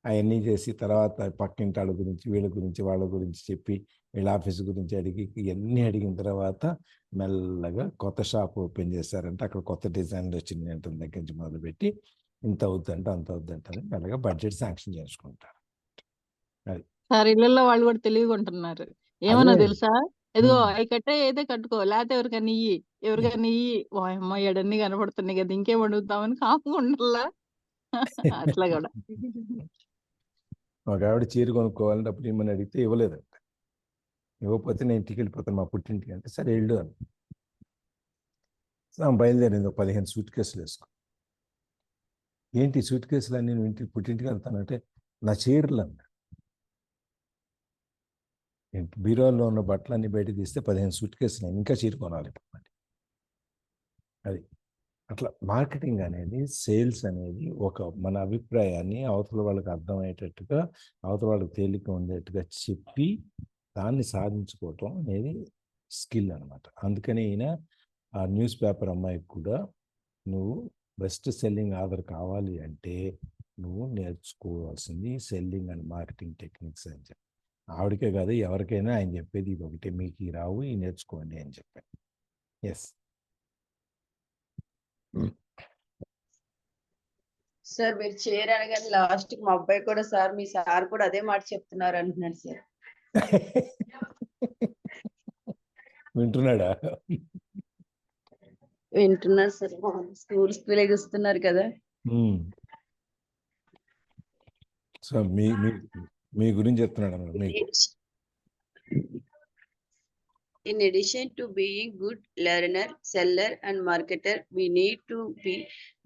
A: అవన్నీ చేసి తర్వాత పక్కింటి వాళ్ళ గురించి, వీళ్ళ గురించి, వాళ్ళ గురించి చెప్పి, వీళ్ళ ఆఫీస్ గురించి అడిగి, ఇవన్నీ అడిగిన తర్వాత మెల్లగా కొత్త షాప్ ఓపెన్ చేశారంటే అక్కడ కొత్త డిజైన్లు వచ్చినాయి అంటే దగ్గర నుంచి మొదలుపెట్టి ఇంత అవుద్దంటే అంత అవుద్దంటే అని మెల్లగా బడ్జెట్ శాంక్షన్ చేసుకుంటారు. అది
C: సార్ ఇళ్లలో వాళ్ళు కూడా తెలివిగా ఉంటున్నారు. ఏమన్నా
A: అదే
C: తెలుసా, ఇదిగో అవి కట్టే అయితే కట్టుకో, లేకపోతే ఎవరికన్నా ఇయ్యి, ఎవరికన్నా ఇయ్యి. ఓ అమ్మ ఏడన్నీ కనపడుతున్నాయి కదా, ఇంకేం అడుగుతామని కాపుగా ఉండల్లా. అట్లా కూడా.
A: ఒక ఆవిడ చీర కొనుక్కోవాలంటే అప్పుడు ఏమని అడిగితే ఇవ్వలేదంట. ఇవ్వకపోతే నేను ఇంటికి వెళ్ళిపోతాను మా పుట్టింటికి అంటే, సరే వెళ్ళు అని. బయలుదేరింది. 15 సూట్ కేసులు వేసుకో. ఏంటి సూట్ కేసులు అన్నీ నేను పుట్టింటికి వెళ్తానంటే, నా చీరలు అన్న. బీరోల్లో ఉన్న బట్టలన్నీ బయట తీస్తే 15 సూట్ కేసులు, ఇంకా చీర కొనాలి. అది అట్లా మార్కెటింగ్ అనేది, సేల్స్ అనేది మన అభిప్రాయాన్ని అవతల వాళ్ళకి అర్థమయ్యేటట్టుగా, అవతల వాళ్ళకి తేలిక ఉండేట్టుగా చెప్పి దాన్ని సాధించుకోవటం అనేది స్కిల్ అనమాట. అందుకని ఈయన ఆ న్యూస్ పేపర్ అమ్మాయికి కూడా, నువ్వు బెస్ట్ సెల్లింగ్ ఆర్డర్ కావాలి అంటే నువ్వు నేర్చుకోవాల్సింది సెల్లింగ్ అండ్ మార్కెటింగ్ టెక్నిక్స్ అని చెప్పి. ఆవిడకే కాదు ఎవరికైనా ఆయన చెప్పేది ఇది ఒకటే, మీకు రావు ఈ నేర్చుకోండి అని చెప్పాను. ఎస్
B: సార్ మీరు చేరాను కానీ లాస్ట్ మా అబ్బాయి కూడా సార్ మీ సార్ కూడా అదే మాట చెప్తున్నారు అంటున్నాడు సార్.
A: వింటున్నాడా?
B: వింటున్నారు సార్, స్కూల్ ఎగుస్తున్నారు కదా.
A: సో మీ గురించి చెప్తున్నాడు అన్నమాట మీకు.
B: In addition to being good learner, seller and marketer, we need to be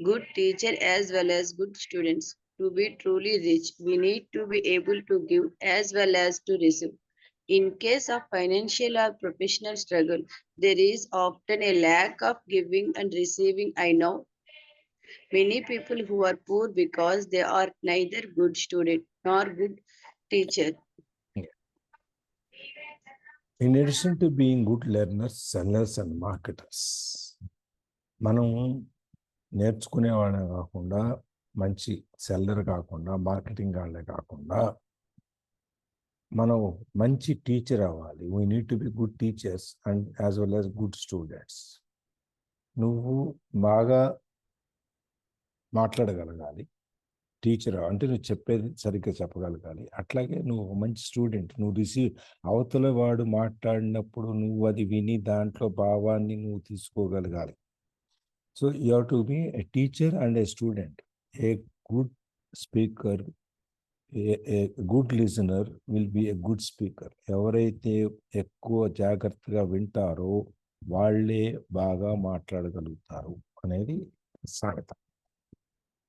B: good teacher as well as good students. To be truly rich, we need to be able to give as well as to receive. In case of financial or professional struggle, there is often a lack of giving and receiving. I know many people who are poor because they are neither good student nor good teacher.
A: In addition to being good learners, sellers and marketers, మనం నేర్చుకునేవాళ్ళే కాకుండా, మంచి seller కాకుండా, marketing వాళ్ళే కాకుండా, మనం మంచి teacher అవ్వాలి. We need to be good teachers and as well as good students. నువ్వు బాగా మాట్లాడగలగాలి. టీచర్ అంటే నువ్వు చెప్పేది సరిగ్గా చెప్పగలగాలి. అట్లాగే నువ్వు ఒక మంచి స్టూడెంట్. నువ్వు అవతల వాడు మాట్లాడినప్పుడు నువ్వు అది విని దాంట్లో భావాన్ని నువ్వు తీసుకోగలగాలి. So you have to be a teacher and a student. A good speaker, a good listener will be a good speaker. ఎవరైతే ఎక్కువ జాగ్రత్తగా వింటారో వాళ్ళే బాగా మాట్లాడగలుగుతారు అనేది సామెత.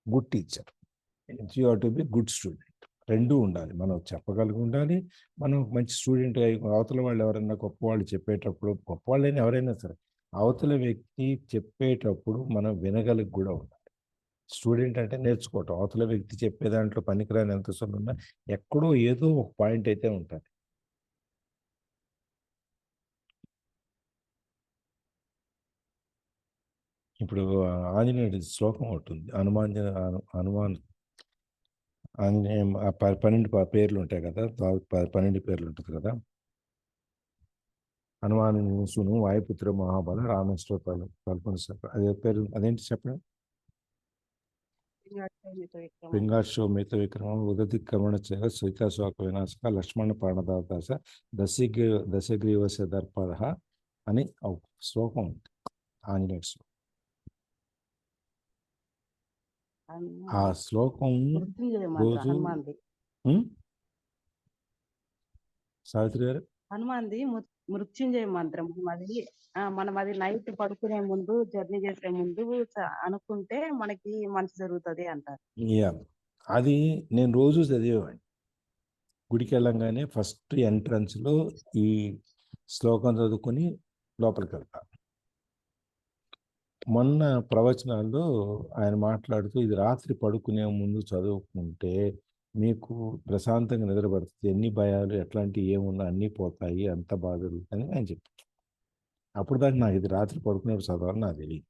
A: Good teacher, you have to be good student. రెండూ ఉండాలి. మనం చెప్పగలిగి ఉండాలి, మనం మంచి స్టూడెంట్. అవతల వాళ్ళు ఎవరైనా గొప్పవాళ్ళు చెప్పేటప్పుడు, గొప్పవాళ్ళైనా ఎవరైనా సరే, అవతల వ్యక్తి చెప్పేటప్పుడు మనం వినగలిగి కూడా ఉండాలి. స్టూడెంట్ అంటే నేర్చుకోవటం. అవతల వ్యక్తి చెప్పే దాంట్లో పనికిరాని ఎంత ఉన్నా ఎక్కడో ఏదో ఒక పాయింట్ అయితే ఉంటుంది. ఇప్పుడు ఆంజనేయుడి శ్లోకం ఒకటి ఉంది. హనుమాన్ ఆంజనేయ 12 పేర్లు ఉంటాయి కదా, 12 పేర్లు ఉంటుంది కదా. హనుమాను సును వాయుపుత్ర మహాబల రామేశ్వర పల్పన. అదే పేరు అదేంటి చెప్పండి. పింగాశోమిత విక్రమం ఉదతి క్రమణ చేయ సీతాశోక వినాశక లక్ష్మణ ప్రాణదాతాస దశగ్రీవస దర్పద అని ఒక శ్లోకం ఉంది ఆంజనేయ శ్లోకం. ఆ శ్లోకం రోజు సావిత్రి గారు
E: హనుమాన్ది మృత్యుంజయ మంత్రం. మనం అది నైట్ పడుకునే ముందు, జర్నీ చేసే ముందు అనుకుంటే మనకి మంచి జరుగుతుంది అంటారు.
A: అది నేను రోజు చదివేవాడిని. గుడికి వెళ్ళంగానే ఫస్ట్ ఎంట్రన్స్లో ఈ శ్లోకం చదువుకొని లోపలికి వెళ్తాను. మొన్న ప్రవచనాల్లో ఆయన మాట్లాడుతూ ఇది రాత్రి పడుకునే ముందు చదువుకుంటే మీకు ప్రశాంతంగా నిద్రపడుతుంది, ఎన్ని భయాలు ఎట్లాంటివి ఏమున్నా అన్నీ పోతాయి, అంత బాగా జరుగుతుంది ఆయన చెప్పారు. అప్పుడు దాకా నాకు ఇది రాత్రి పడుకునేప్పుడు చదవాలని నాకు తెలియదు.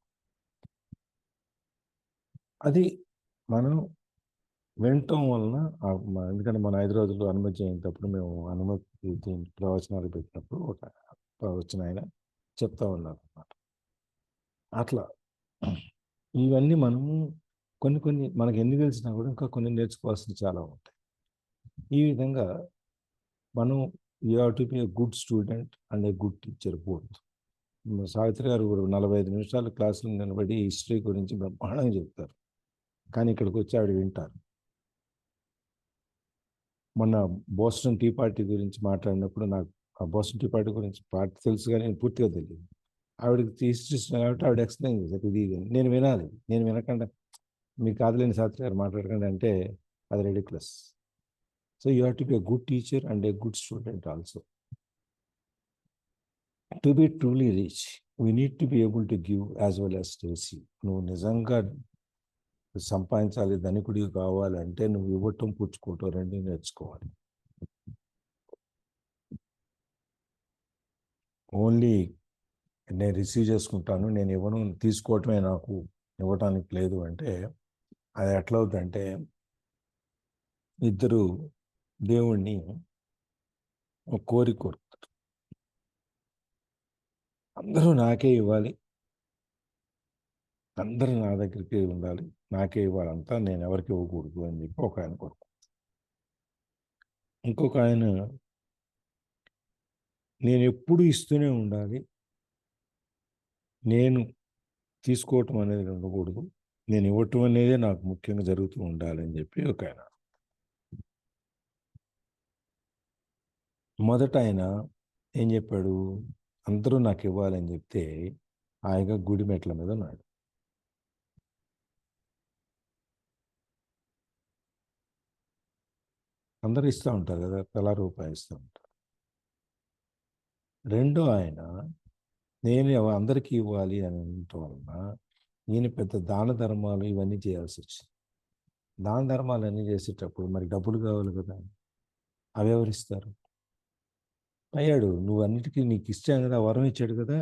A: అది మనం వినటం వలన, ఎందుకంటే మన 5 రోజులు అనుమతి అయినప్పుడు మేము అనుమతి ప్రవచనాలు పెట్టినప్పుడు ఒక ప్రవచన ఆయన చెప్తా ఉన్నారు అన్నమాట. అట్లా ఇవన్నీ మనము కొన్ని మనకు ఎన్ని తెలిసినా కూడా ఇంకా కొన్ని నేర్చుకోవాల్సిన చాలా ఉంటాయి. ఈ విధంగా మనం you have to B a good student and a good teacher both. Savitri గారు 45 నిమిషాలు క్లాసులు నిలబడి హిస్టరీ గురించి బ్రహ్మాండంగా చెప్తారు, కానీ ఇక్కడికి వచ్చి ఆవిడ వింటారు. మొన్న బోస్టన్ టీ పార్టీ గురించి మాట్లాడినప్పుడు నాకు ఆ బోస్టన్ టీ పార్టీ గురించి పార్టీ తెలుసు కానీ నేను పూర్తిగా తెలియదు. ఆవిడకి హిస్టరీ కాబట్టి ఆవిడ ఎక్స్ప్లెయిన్ చేశారు. ఇది నేను వినాలి, నేను వినకుండా మీకు కాదులేని సావిత్రి గారు మాట్లాడకండి అంటే అది ridiculous. So you have to be a good teacher and a good student also. To be truly rich we need to be able to give as well as to receive. నువ్వు నిజంగా సంపాదించాలి, ధనికుడివి కావాలంటే నువ్వు ఇవ్వటం పుచ్చుకోవటం రెండు నేర్చుకోవాలి. ఓన్లీ నేను receive చేసుకుంటాను, నేను ఇవ్వను, తీసుకోవటమే నాకు ఇవ్వటానికి లేదు అంటే అది ఎట్లా అవుతుందంటే, ఇద్దరు దేవుణ్ణి కోరుతారు. అందరూ నాకే ఇవ్వాలి, అందరూ నా దగ్గరికి ఉండాలి, నాకే ఇవ్వాలంతా, నేను ఎవరికి ఇవ్వకూడదు అని చెప్పి ఒక ఆయన కోరుకు. ఇంకొక ఆయన నేను ఎప్పుడు ఇస్తూనే ఉండాలి, నేను తీసుకోవటం అనేది ఉండకూడదు, నేను ఇవ్వటం అనేదే నాకు ముఖ్యంగా జరుగుతూ ఉండాలి అని చెప్పి ఒక ఆయన. మొదట ఆయన ఏం చెప్పాడు, అందరూ నాకు ఇవ్వాలని చెప్తే ఆయన గుడి మెట్ల మీద ఉన్నాడు. అందరూ ఇస్తూ ఉంటారు కదా, తలా రూపాయి ఇస్తూ ఉంటారు. రెండో ఆయన నేను అందరికీ ఇవ్వాలి అని అనటం వలన ఈయన పెద్ద దాన ధర్మాలు ఇవన్నీ చేయాల్సి వచ్చింది. దాన ధర్మాలు అన్నీ చేసేటప్పుడు మరి డబ్బులు కావాలి కదా, అవి ఎవరిస్తారు? అయ్యాడు నువ్వు అన్నిటికీ నీకు ఇచ్చాను కదా, వరం ఇచ్చాడు కదా,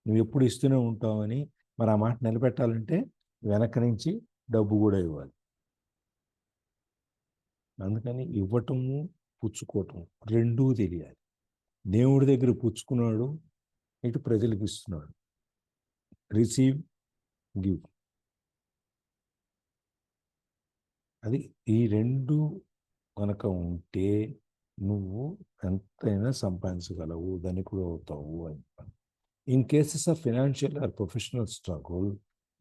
A: నువ్వు ఎప్పుడు ఇస్తూనే ఉంటావని, మరి ఆ మాట నిలబెట్టాలంటే వెనక నుంచి డబ్బు కూడా ఇవ్వాలి. అందుకని ఇవ్వటము పుచ్చుకోవటం రెండూ తెలియాలి. దేవుడి దగ్గర పుచ్చుకున్నాడు, ఇటు ప్రజలకు ఇస్తున్నాడు. Receive, give. అది ఈ రెండు కనుక ఉంటే నువ్వు ఎంతైనా సంపాదించగలవు, ధనికుడు అవుతావు అని. In cases of financial or professional struggle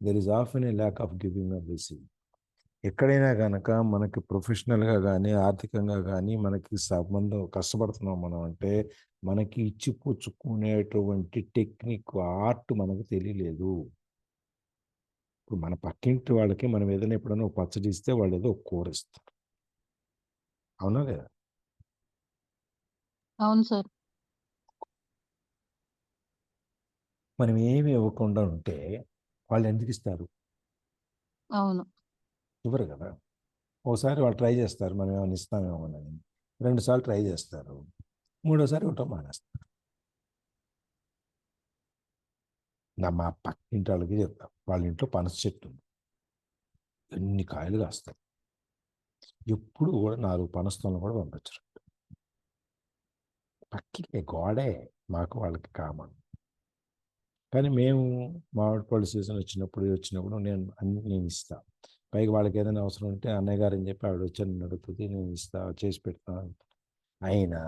A: there is often a lack of giving or receive. ఎక్కడైనా కనుక మనకి ప్రొఫెషనల్గా కానీ ఆర్థికంగా కానీ మనకి సంబంధం కష్టపడుతున్నాం మనం అంటే మనకి ఇచ్చిపుచ్చుకునేటువంటి టెక్నిక్, ఆర్ట్ మనకు తెలియలేదు. ఇప్పుడు మన పక్కింటి వాళ్ళకి మనం ఏదైనా ఎప్పుడైనా ఒక పచ్చడి ఇస్తే వాళ్ళు ఏదో ఒక కూర ఇస్తారు, అవునా లేదా?
C: అవును సార్.
A: మనం ఏమి ఇవ్వకుండా ఉంటే వాళ్ళు ఎందుకు ఇస్తారు?
C: అవును.
A: ఇవ్వరు కదా. ఒకసారి వాళ్ళు ట్రై చేస్తారు, మనం ఏమైనా ఇస్తామేమోనని. 2 సార్లు ట్రై చేస్తారు, 3ఓసారి ఇవ్వటం మానేస్తారు. మా పక్కింటి వాళ్ళకి చెప్తాం, వాళ్ళ ఇంట్లో పనస చెట్టు ఉంది, ఎన్ని కాయలు కాస్తాయి. ఎప్పుడు కూడా 4 పనస్తోలను కూడా పంపించరు. పక్కింటే గోడే మాకు వాళ్ళకి కామన్. కానీ మేము మామిడి పళ్ళు సీజన్ వచ్చినప్పుడు నేను ఇస్తాను. పైగా వాళ్ళకి ఏదైనా అవసరం ఉంటే అన్నయ్య గారు అని చెప్పి ఆవిడ వచ్చి నన్ను అడుగుతుంది, నేను ఇస్తా, చేసి పెడతాను. అయినా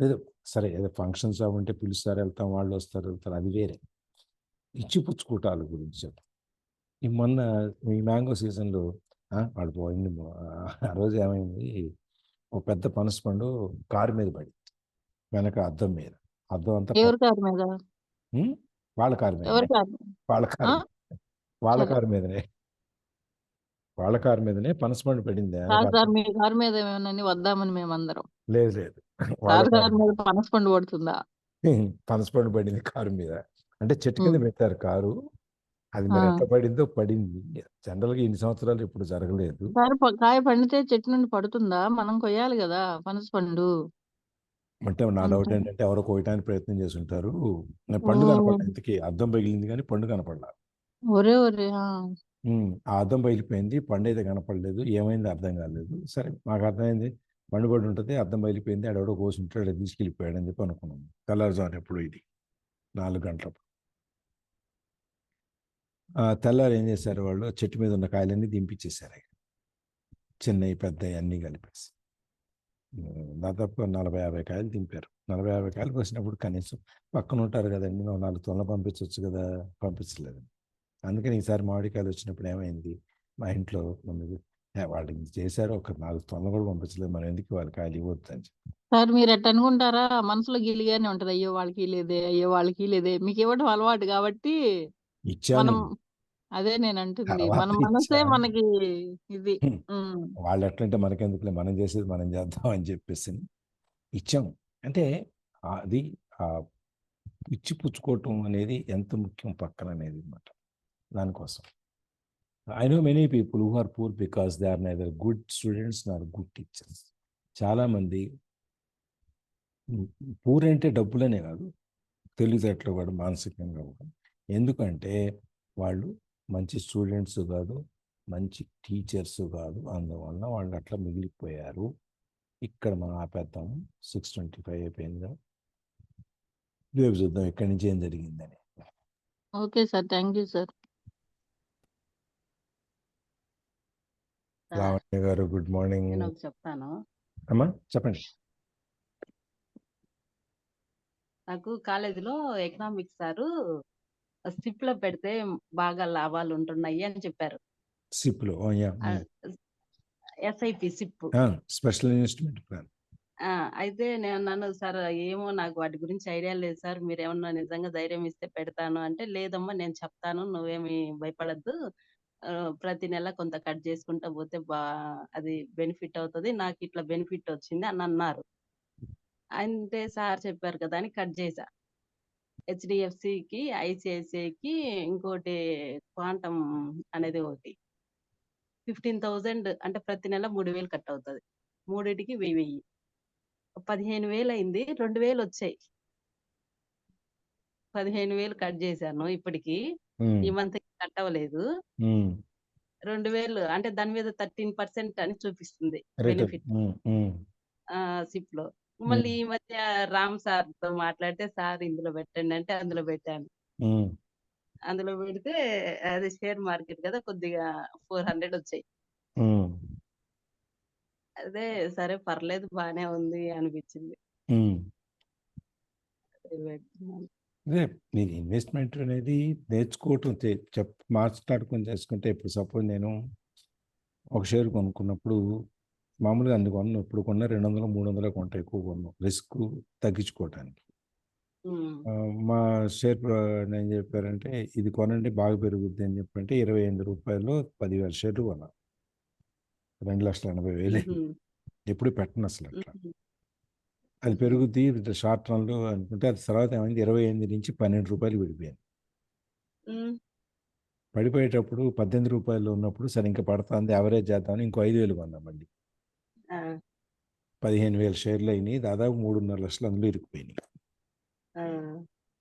A: ఏదో సరే, ఏదో ఫంక్షన్స్ ఉంటే పిలుస్తారు, వెళ్తాం, వాళ్ళు వస్తారు వెళ్తారు, అది వేరే. ఇచ్చిపుచ్చుకోటాల గురించి చెప్తాం. ఈ మొన్న ఈ మ్యాంగో సీజన్లో వాడు పోయింది. ఆ రోజు ఏమైంది, ఒక పెద్ద పనస పండు కారు మీద పడి, వెనక అద్దం మీద, అద్దం అంతా
C: ఎవరి కారు మీద?
A: వాళ్ళ కారు మీద,
C: ఎవరి కారు?
A: వాళ్ళ
C: ఆ?
A: కారు వాళ్ళ
C: సరే.
A: కారు మీదనే వాళ్ళ కారు మీదనే పనసపండు పడింది.
C: కాదు సార్, మీ కారు మీద ఏమేమని వద్దామని మేమందరం.
A: లేదు లేదు, వాళ్ళ
C: సార్
A: కారు
C: కారు మీద పనసపండు పడుతుందా?
A: పనసపండు పడింది కారు మీద. అంటే చెట్టు కింద
C: ఉమ్.
A: పెట్టారు కారు, అది
C: ఆ.
A: మరి ఎట్లా పడిందో పడింది. జనరల్గా ఇన్ని సంవత్సరాలు ఇప్పుడు జరగలేదు.
C: సార్ కాయ పండితే చెట్టు నుండి పడుతుందా? మనం కొయ్యాలి కదా పనసపండు.
A: అంటే నా డౌట్
C: అంటే
A: ఏంటంటే ఎవరో కోయటానికి ప్రయత్నం చేసి ఉంటారు.
C: ఓ,
A: పండు కనపడలేదు, ఇంతకీ అద్దం పగిలింది కానీ పండు కనపడలా.
C: ఒరే ఒరే.
A: ఆ అద్దం పగిలిపోయింది, పండు అయితే కనపడలేదు, ఏమైంది అర్థం కాలేదు. సరే, మాకు అర్థమైంది పండు పడి ఉంటుంది, అద్దం పగిలిపోయింది, ఆడెవడో కోసి ఉంటాడు, తీసుకెళ్ళిపోయాడు అని చెప్పి అనుకున్నాం. తెల్లారుజామున ఎప్పుడు ఇది 4 గంటలప్పుడు. తెల్లారు ఏం చేశారు వాళ్ళు, చెట్టు మీద ఉన్న కాయలన్నీ దింపించేశారు, చిన్నవి పెద్దవి అన్నీ కలిపేసి. దాదాపు 40-50 కాయలు దింపారు. 40-50 కాయలు కోసినప్పుడు కనీసం పక్కన ఉంటారు కదండి, నువ్వు 4 తొనలు పంపించవచ్చు కదా, పంపించలేదు. అందుకని ఈసారి మామిడికాయలు వచ్చినప్పుడు ఏమైంది, మా ఇంట్లో వాళ్ళు ఇంత చేశారు, ఒక 4 తొనలు కూడా పంపించలేదు, మనం ఎందుకు వాళ్ళ కాయలు ఇవ్వద్దు అని చెప్పి.
C: సార్ మీరు ఎట్ట అనుకుంటారా, మనసులో గిలిగానే ఉంటది, అయ్యో వాళ్ళకి లేదే, అయ్యో వాళ్ళకి లేదే. మీకు ఇవ్వడం అలవాటు కాబట్టి
A: ఇచ్చాను,
C: మనం, అదే నేను అంటుంది, మన
A: తర్వాత
C: మనసే
A: ఇచ్చాను.
C: మనకి ఇది.
A: వాళ్ళు ఎట్లంటే మనకెందుకులే, మనం చేసేది మనం చేద్దాం అని చెప్పేసి ఇచ్చాం. అంటే అది ఇచ్చి పుచ్చుకోవటం అనేది ఎంత ముఖ్యం పక్కన అనేది అన్నమాట. దానికోసం I know many people who are poor because they are neither good students nor good teachers. చాలామంది పూర్ అంటే డబ్బులనే కాదు, తెలివితేటలు కూడా, మానసికంగా కూడా. ఎందుకంటే వాళ్ళు మంచి స్టూడెంట్స్ కాదు, మంచి టీచర్స్ కాదు, అందువల్ల వాళ్ళు అట్లా మిగిలిపోయారు. ఇక్కడ మనం ఆపేద్దాము, 6:25 అయిపోయిందిగా. రేపు చూద్దాం ఇక్కడి నుంచి ఏం జరిగిందని.
C: Okay sir, thank you sir.
A: Lavanya గారు గుడ్ మార్నింగ్.
E: నేను ఒకటి చెప్తాను.
A: అమ్మా చెప్పండి.
E: నాకు కాలేజీలో ఎకనామిక్స్ సారు స్టిప్ లో పెడితే బాగా లాభాలు ఉంటున్నాయి అని చెప్పారు.
A: సిప్లో
E: SIP SIP.
A: Special investment plan.
E: అయితే నేను అన్నాను, సార్ ఏమో నాకు వాటి గురించి ఐడియా లేదు సార్, మీరు ఏమన్నా నిజంగా ధైర్యం ఇస్తే పెడతాను అంటే, లేదమ్మా నేను చెప్తాను, నువ్వేమి భయపడద్దు, ప్రతి నెల కొంత కట్ చేసుకుంటా పోతే అది బెనిఫిట్ అవుతుంది, నాకు ఇట్లా బెనిఫిట్ వచ్చింది అని అన్నారు. అంటే సార్ చెప్పారు కదా అని కట్ చేశా. హెచ్డిఎఫ్సికి, ఐసిఐసిఐకి, ఇంకోటి క్వాంటమ్ అనేది ఒకటి 15,000, అంటే ప్రతి నెల 3,000 కట్ అవుతుంది, మూడింటికి 1000 15,000 అయింది. 2,000 వచ్చాయి. 15,000 కట్ చేశాను. ఇప్పటికి ఈ మంత్ కట్ అవ్వలేదు. 2,000 అంటే దాని మీద 13% అని చూపిస్తుంది బెనిఫిట్. సిప్ లో. మళ్ళీ ఈ మధ్య రామ్ సార్ తో మాట్లాడితే సార్ ఇందులో పెట్టండి అంటే అందులో పెట్టాను.
A: ఉమ్,
E: అందులో పెడితే అది షేర్ మార్కెట్ కదా, కొద్దిగా 400 వచ్చాయి.
A: ఉమ్,
E: అదే సరే పర్లేదు బానే ఉంది అనిపించింది.
A: ఉమ్.
E: అది పెడుతున్నాను.
A: అదే మీరు ఇన్వెస్ట్మెంట్ అనేది నేర్చుకోవటం మాట్లాడుకొని చేసుకుంటే ఇప్పుడు సపోజ్ నేను ఒక షేర్ కొనుక్కున్నప్పుడు మామూలుగా అన్ని కొన్నాను, ఇప్పుడు కొన్న 200 300 కొంట ఎక్కువ కొన్నాను రిస్క్ తగ్గించుకోవటానికి.
E: ఉమ్,
A: మా షేర్ నేను చెప్పారంటే ఇది కొనండి బాగా పెరుగుద్ది అని చెప్పంటే 28 రూపాయలు 10,000 షేర్లు కొన్నా, 2,80,000.
E: ఉహుం,
A: ఎప్పుడు పెట్టను అసలు అట్లా.
E: ఉహుం,
A: అది
E: ఉహుం.
A: పెరుగుద్ది షార్ట్ రన్లో అనుకుంటే అది తర్వాత ఏమైంది 28 నుంచి 12 రూపాయలు పడిపోయింది.
E: ఉమ్,
A: పడిపోయేటప్పుడు 18 రూపాయలు ఉన్నప్పుడు సరే ఇంకా పడుతుంది యావరేజ్ చేద్దామని ఇంకో 5,000 కొన్నాం మళ్ళీ.
E: ఆ,
A: 15,000 షేర్లు అయినాయి, దాదాపు 3.5 లక్షలు అందులో ఇరుక్కుపోయినాయి.
E: ఆ,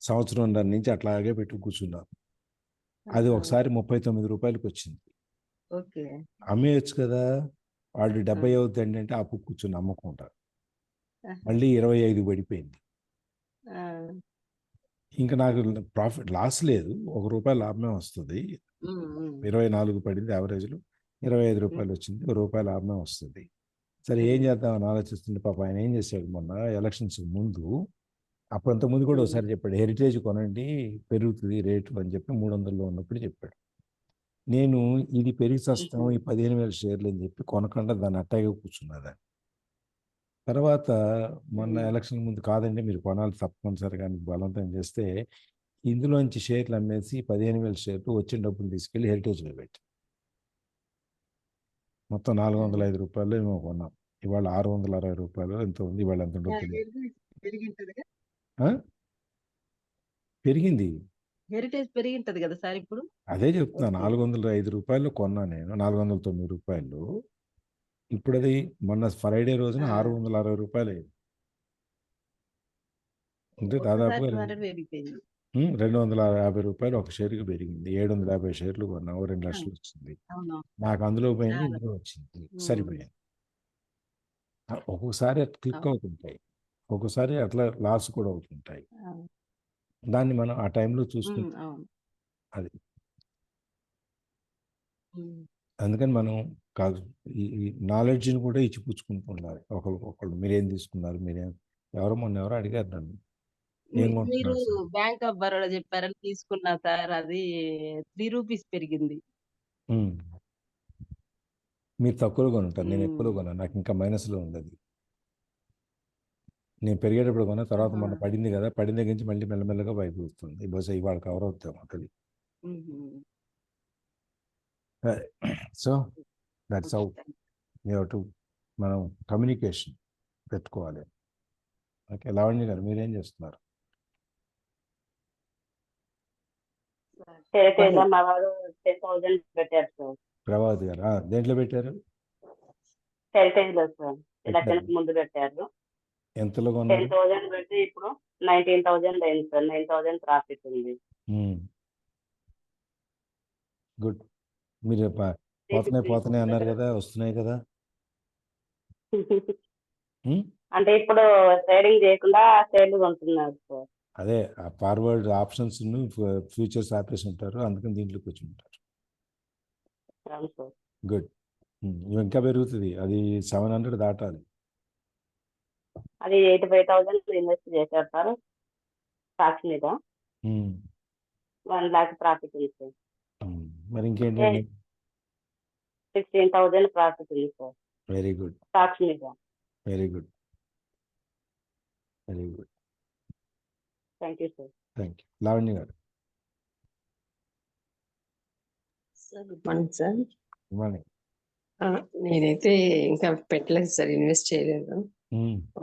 A: సంవత్సరంన్నర నుంచి అట్లాగే పెట్టి కూర్చున్నాను. అది
E: ఆహా,
A: ఒకసారి 39 రూపాయలకి వచ్చింది.
E: ఓకే.
A: అమ్మేయచ్చు కదా, వాళ్ళు 70 అవుతుంది అంటే అప్పు కూర్చొని అమ్ముకుంటారు.
E: ఆహా,
A: మళ్ళీ 25 పడిపోయింది.
E: ఆ,
A: ఇంకా నాకు లాస్ లేదు, ₹1 లాభమే వస్తుంది.
E: ఉమ్, ఉమ్,
A: 24 పడింది యావరేజ్లో, 25
E: ఉమ్,
A: రూపాయలు వచ్చింది, ₹1 లాభమే వస్తుంది. సరే ఏం
E: ఉమ్,
A: చేద్దామని ఆలోచిస్తుంటే పాప ఆయన ఏం చేశాడు మొన్న ఎలక్షన్స్ ముందు, అప్పుడంత ముందు కూడా
E: ఉమ్,
A: ఒకసారి చెప్పాడు హెరిటేజ్ కొనండి పెరుగుతుంది రేటు అని చెప్పి 300లో ఉన్నప్పుడు చెప్పాడు. నేను ఇది పెరిగి చస్తాం ఈ 15,000 షేర్లు అని చెప్పి కొనకుండా దాన్ని అట్టాగే కూర్చున్నదాన్ని. తర్వాత మొన్న
E: ఉమ్,
A: ఎలక్షన్ ముందు కాదండి మీరు కొనాలి తప్పనిసరిగా అని బలవంతం చేస్తే ఇందులోంచి షేర్లు అమ్మేసి 15,000 షేర్లు వచ్చిన డబ్బులు తీసుకెళ్లి హెరిటేజ్లో పెట్టి మొత్తం
E: ఆ.
A: ₹405 ఏమో కొన్నాం. ఇవాళ ₹660 ఎంతో ఉంది. ఇవాళ ఎంత ఉంటుందో తెలియదు.
E: పెరిగింటది
A: ఆ? పెరిగింది.
E: హెరిటేజ్ పెరిగింటది కదా సార్ ఇప్పుడు.
A: అదే చెప్తున్నా,
E: ఓకే.
A: ₹405 కొన్నా నేను, ₹409. ఇప్పుడు అది మొన్న ఫ్రైడే రోజున
E: ఆ.
A: ₹660 అయింది. అంటే
E: ఒక్కసారి
A: దాదాపుగా
E: 200 పెరిగిపోయింది.
A: ₹250 ఒక షేర్కి పెరిగింది. 750 షేర్లు కొన్నా, 2
E: ఆ,
A: లక్షలు వచ్చింది.
E: అవును.
A: నాకు అందులో పోయింది,
E: చాలా.
A: ఇందులో వచ్చింది,
E: ఉమ్,
A: సరిపోయింది. ఒక్కొక్కసారి అట్లా క్లిక్
E: అవును.
A: అవుతుంటాయి, ఒక్కొక్కసారి అట్లా లాస్ కూడా అవుతుంటాయి.
E: ఆ,
A: దాన్ని మనం ఆ టైంలో
E: ఉమ్,
A: చూసుకుంటాం.
E: అవును.
A: అది
E: ఉమ్,
A: అందుకని మనం కాదు ఈ నాలెడ్జ్ని కూడా ఇచ్చిపుచ్చుకుంటూ ఉండాలి ఒకళ్ళు. మీరేం తీసుకున్నారు, ఎవరో అడిగారు నన్ను ఏం
E: మీరు
A: కొంటున్నారు సార్.
E: బ్యాంక్ ఆఫ్ బరోడా చెప్పారని తీసుకున్నా సార్, అది 3 రూపీస్ పెరిగింది.
A: ఉమ్. మీరు తక్కువలో కొనుంటారు, నేను ఎక్కువలో
E: ఉమ్,
A: కొన్నాను, నాకు ఇంకా మైనస్లో ఉంది అది. నేను పెరిగేటప్పుడు కొన్నా, తర్వాత
E: ఆహా,
A: మొన్న పడింది కదా, పడిన దగ్గర నుంచి మళ్ళీ మెల్లమెల్లగా పైకి వస్తుంది. బహుశా ఇవాళ కవర్ అవుతాం ఉంటుంది.
E: ఉహుం.
A: So that's how
E: okay,
A: you to మనం కమ్యూనికేషన్ పెట్టుకోవాలి. ఓకే లావణ్య గారు మీరేం చేస్తున్నారు?
B: హెరిటేజ్ మా వారు 10,000 పెట్టారు సార్.
A: ప్రభావతి గారు దేంట్లో పెట్టారు?
B: హెరిటేజ్ లో సార్
A: పెట్టారు.
B: ఎలక్షన్స్ ముందు పెట్టారు.
A: ఎంతలో కొన్నారు?
B: 10,000 పెట్టి ఇప్పుడు 19,000 అయింది సార్. 9,000 ప్రాఫిట్ ఉంది.
A: గుడ్. మీరు పోతున్నాయి అన్నారు కదా, వస్తున్నాయి కదా. ఉమ్,
B: అంటే ఇప్పుడు ట్రేడింగ్ చేయకుండా షేర్లు కొంటున్నారు సార్.
A: అదే ఆ ఫార్వర్డ్ ఆప్షన్స్ ఫ్యూచర్స్ ఆపేసి ఉంటారు, అందుకని దీంట్లోకి వచ్చి ఉంటారు.
B: అవును సార్.
A: గుడ్. ఇంకా పెరుగుతుంది, అది 700 దాటాలి.
B: అది 85,000 ఇన్వెస్ట్ చేశారు సార్ స్టాక్స్ మీద.
A: ఉమ్,
B: 1 lakh ప్రాఫిట్ ఉంది సార్.
A: మరి ఇంకేంటండి?
B: 16,000 ప్రాఫిట్ ఉంది సార్
A: వెరీ గుడ్,
B: స్టాక్స్ మీద.
A: Very good, very good.
B: Thank you sir.
A: Thank you. Lavanya గారు
F: సార్ గుడ్ మార్నింగ్ సార్.
A: ఇవ్వండి.
F: నేనైతే ఇంకా పెట్టలేదు సార్, ఇన్వెస్ట్ చేయలేదు.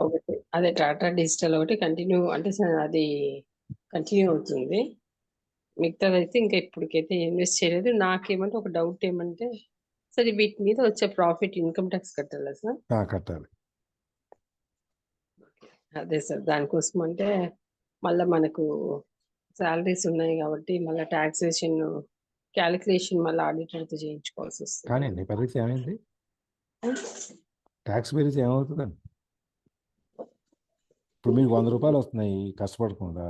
F: ఒకటి అదే టాటా డిజిటల్ ఒకటి కంటిన్యూ అంటే సార్ అది కంటిన్యూ అవుతుంది. మిగతాది అయితే ఇంకా ఇప్పటికైతే ఇన్వెస్ట్ చేయలేదు. నాకేమంటే ఒక డౌట్ ఏమంటే సార్, వీటి మీద వచ్చే ప్రాఫిట్ ఇన్కమ్ ట్యాక్స్ కట్టాలా సార్?
A: కట్టాలి.
F: అదే సార్, దానికోసం అంటే మళ్ళీ మనకు శాలరీస్ ఉన్నాయి కాబట్టి మళ్ళీ టాక్సేషన్ క్యాలిక్యులేషన్ మళ్ళీ ఆడిటర్తో చేయించుకోవాల్సి వస్తుంది.
A: కానీ పెరిగితే ఏమైంది? ట్యాక్స్ పెరిగితే ఏమవుతుందండి? ఇప్పుడు మీకు 100 రూపాయలు వస్తున్నాయి కష్టపడకుండా,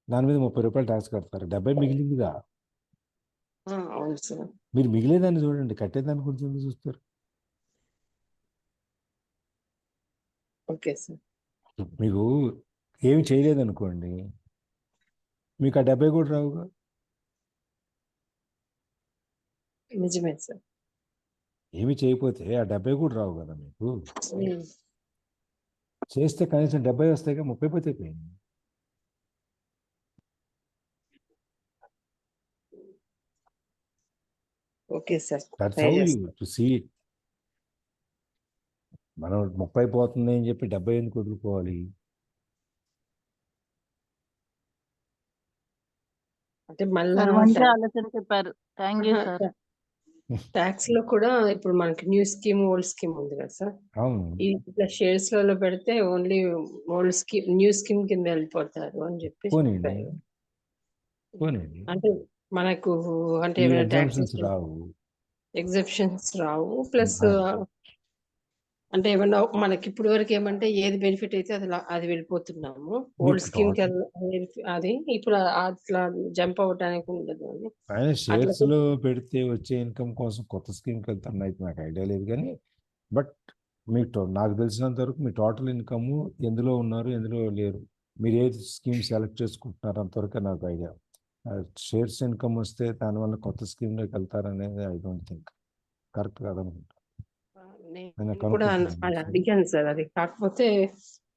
A: దాని మీద 30 రూపాయలు ట్యాక్స్ కడతారు, 70 మిగిలిందిగా.
F: అవును సార్.
A: మీరు మిగిలేదాన్ని చూడండి, కట్టేదాన్ని గురించి ఎందుకు చూస్తారు?
F: Okay sir.
A: మీకు ఏమి చేయలేదనుకోండి, మీకు ఆ 70 కూడా రావుగా.
F: నిజమే సార్.
A: ఏమి చేయకపోతే ఆ 70 కూడా రావు కదా మీకు. చేస్తే కనీసం 70 వస్తాయిగా, 30 పోతే పోయింది.
F: Okay sir.
A: That's
F: try
A: how you
F: చేస్తాను.
A: To see it. మనం 30 పోతుంది అని చెప్పి 70 ఎందుకు వదులుకోవాలి?
F: అంటే మళ్ళా
C: సార్ మంచి ఆలోచన చెప్పారు. Thank you sir.
F: ట్యాక్స్ లో కూడా ఇప్పుడు మనకి న్యూ స్కీమ్, ఓల్డ్ స్కీమ్ ఉంది కదా సార్.
A: అవును,
F: ఇట్లా షేర్స్ లలో పెడితే only old scheme, new scheme కింద వెళ్ళిపోతారు అని చెప్పి
A: పోనీండి
F: చెప్పారు.
A: పోనీండి,
F: అంటే మనకు అంటే
A: ఈ
F: ఏమైనా
A: ఎగ్జామ్షన్స్
F: ట్యాక్సెస్
A: రావు.
F: ఎగ్జెప్షన్స్ రావు. ప్లస్
A: ఆ,
F: అంటే ఏమన్నా మనకి ఇప్పుడు వరకు ఏమంటే ఏది బెనిఫిట్ అయితే అది వెళ్ళిపోతున్నాము. ఓల్డ్
A: మీకు
F: స్కీమ్ కి
A: టోటల్
F: అది ఇప్పుడు అట్లా జంప్ అవడానికి ఉండదు అని
A: ఆయన
F: అట్లా
A: షేర్స్ లో పెడితే వచ్చే ఇన్కమ్ కోసం కొత్త స్కీమ్కి వెళ్తాను అయితే నాకు ఐడియా లేదు. కానీ బట్ మీకు నాకు తెలిసినంత వరకు మీ టోటల్ ఇన్కమ్ ఎందులో ఉన్నారు, ఎందులో లేరు, మీరు ఏ స్కీమ్ సెలెక్ట్ చేసుకుంటున్నారు అంతవరకే నాకు ఐడియా. షేర్స్ ఇన్కమ్ వస్తే దానివల్ల కొత్త స్కీమ్లోకి వెళ్తారనేది ఐ డోంట్ థింక్ కరెక్ట్ కాదనుకుంటా.
F: నేను కూడా అది అడిగాను సార్. అది కాకపోతే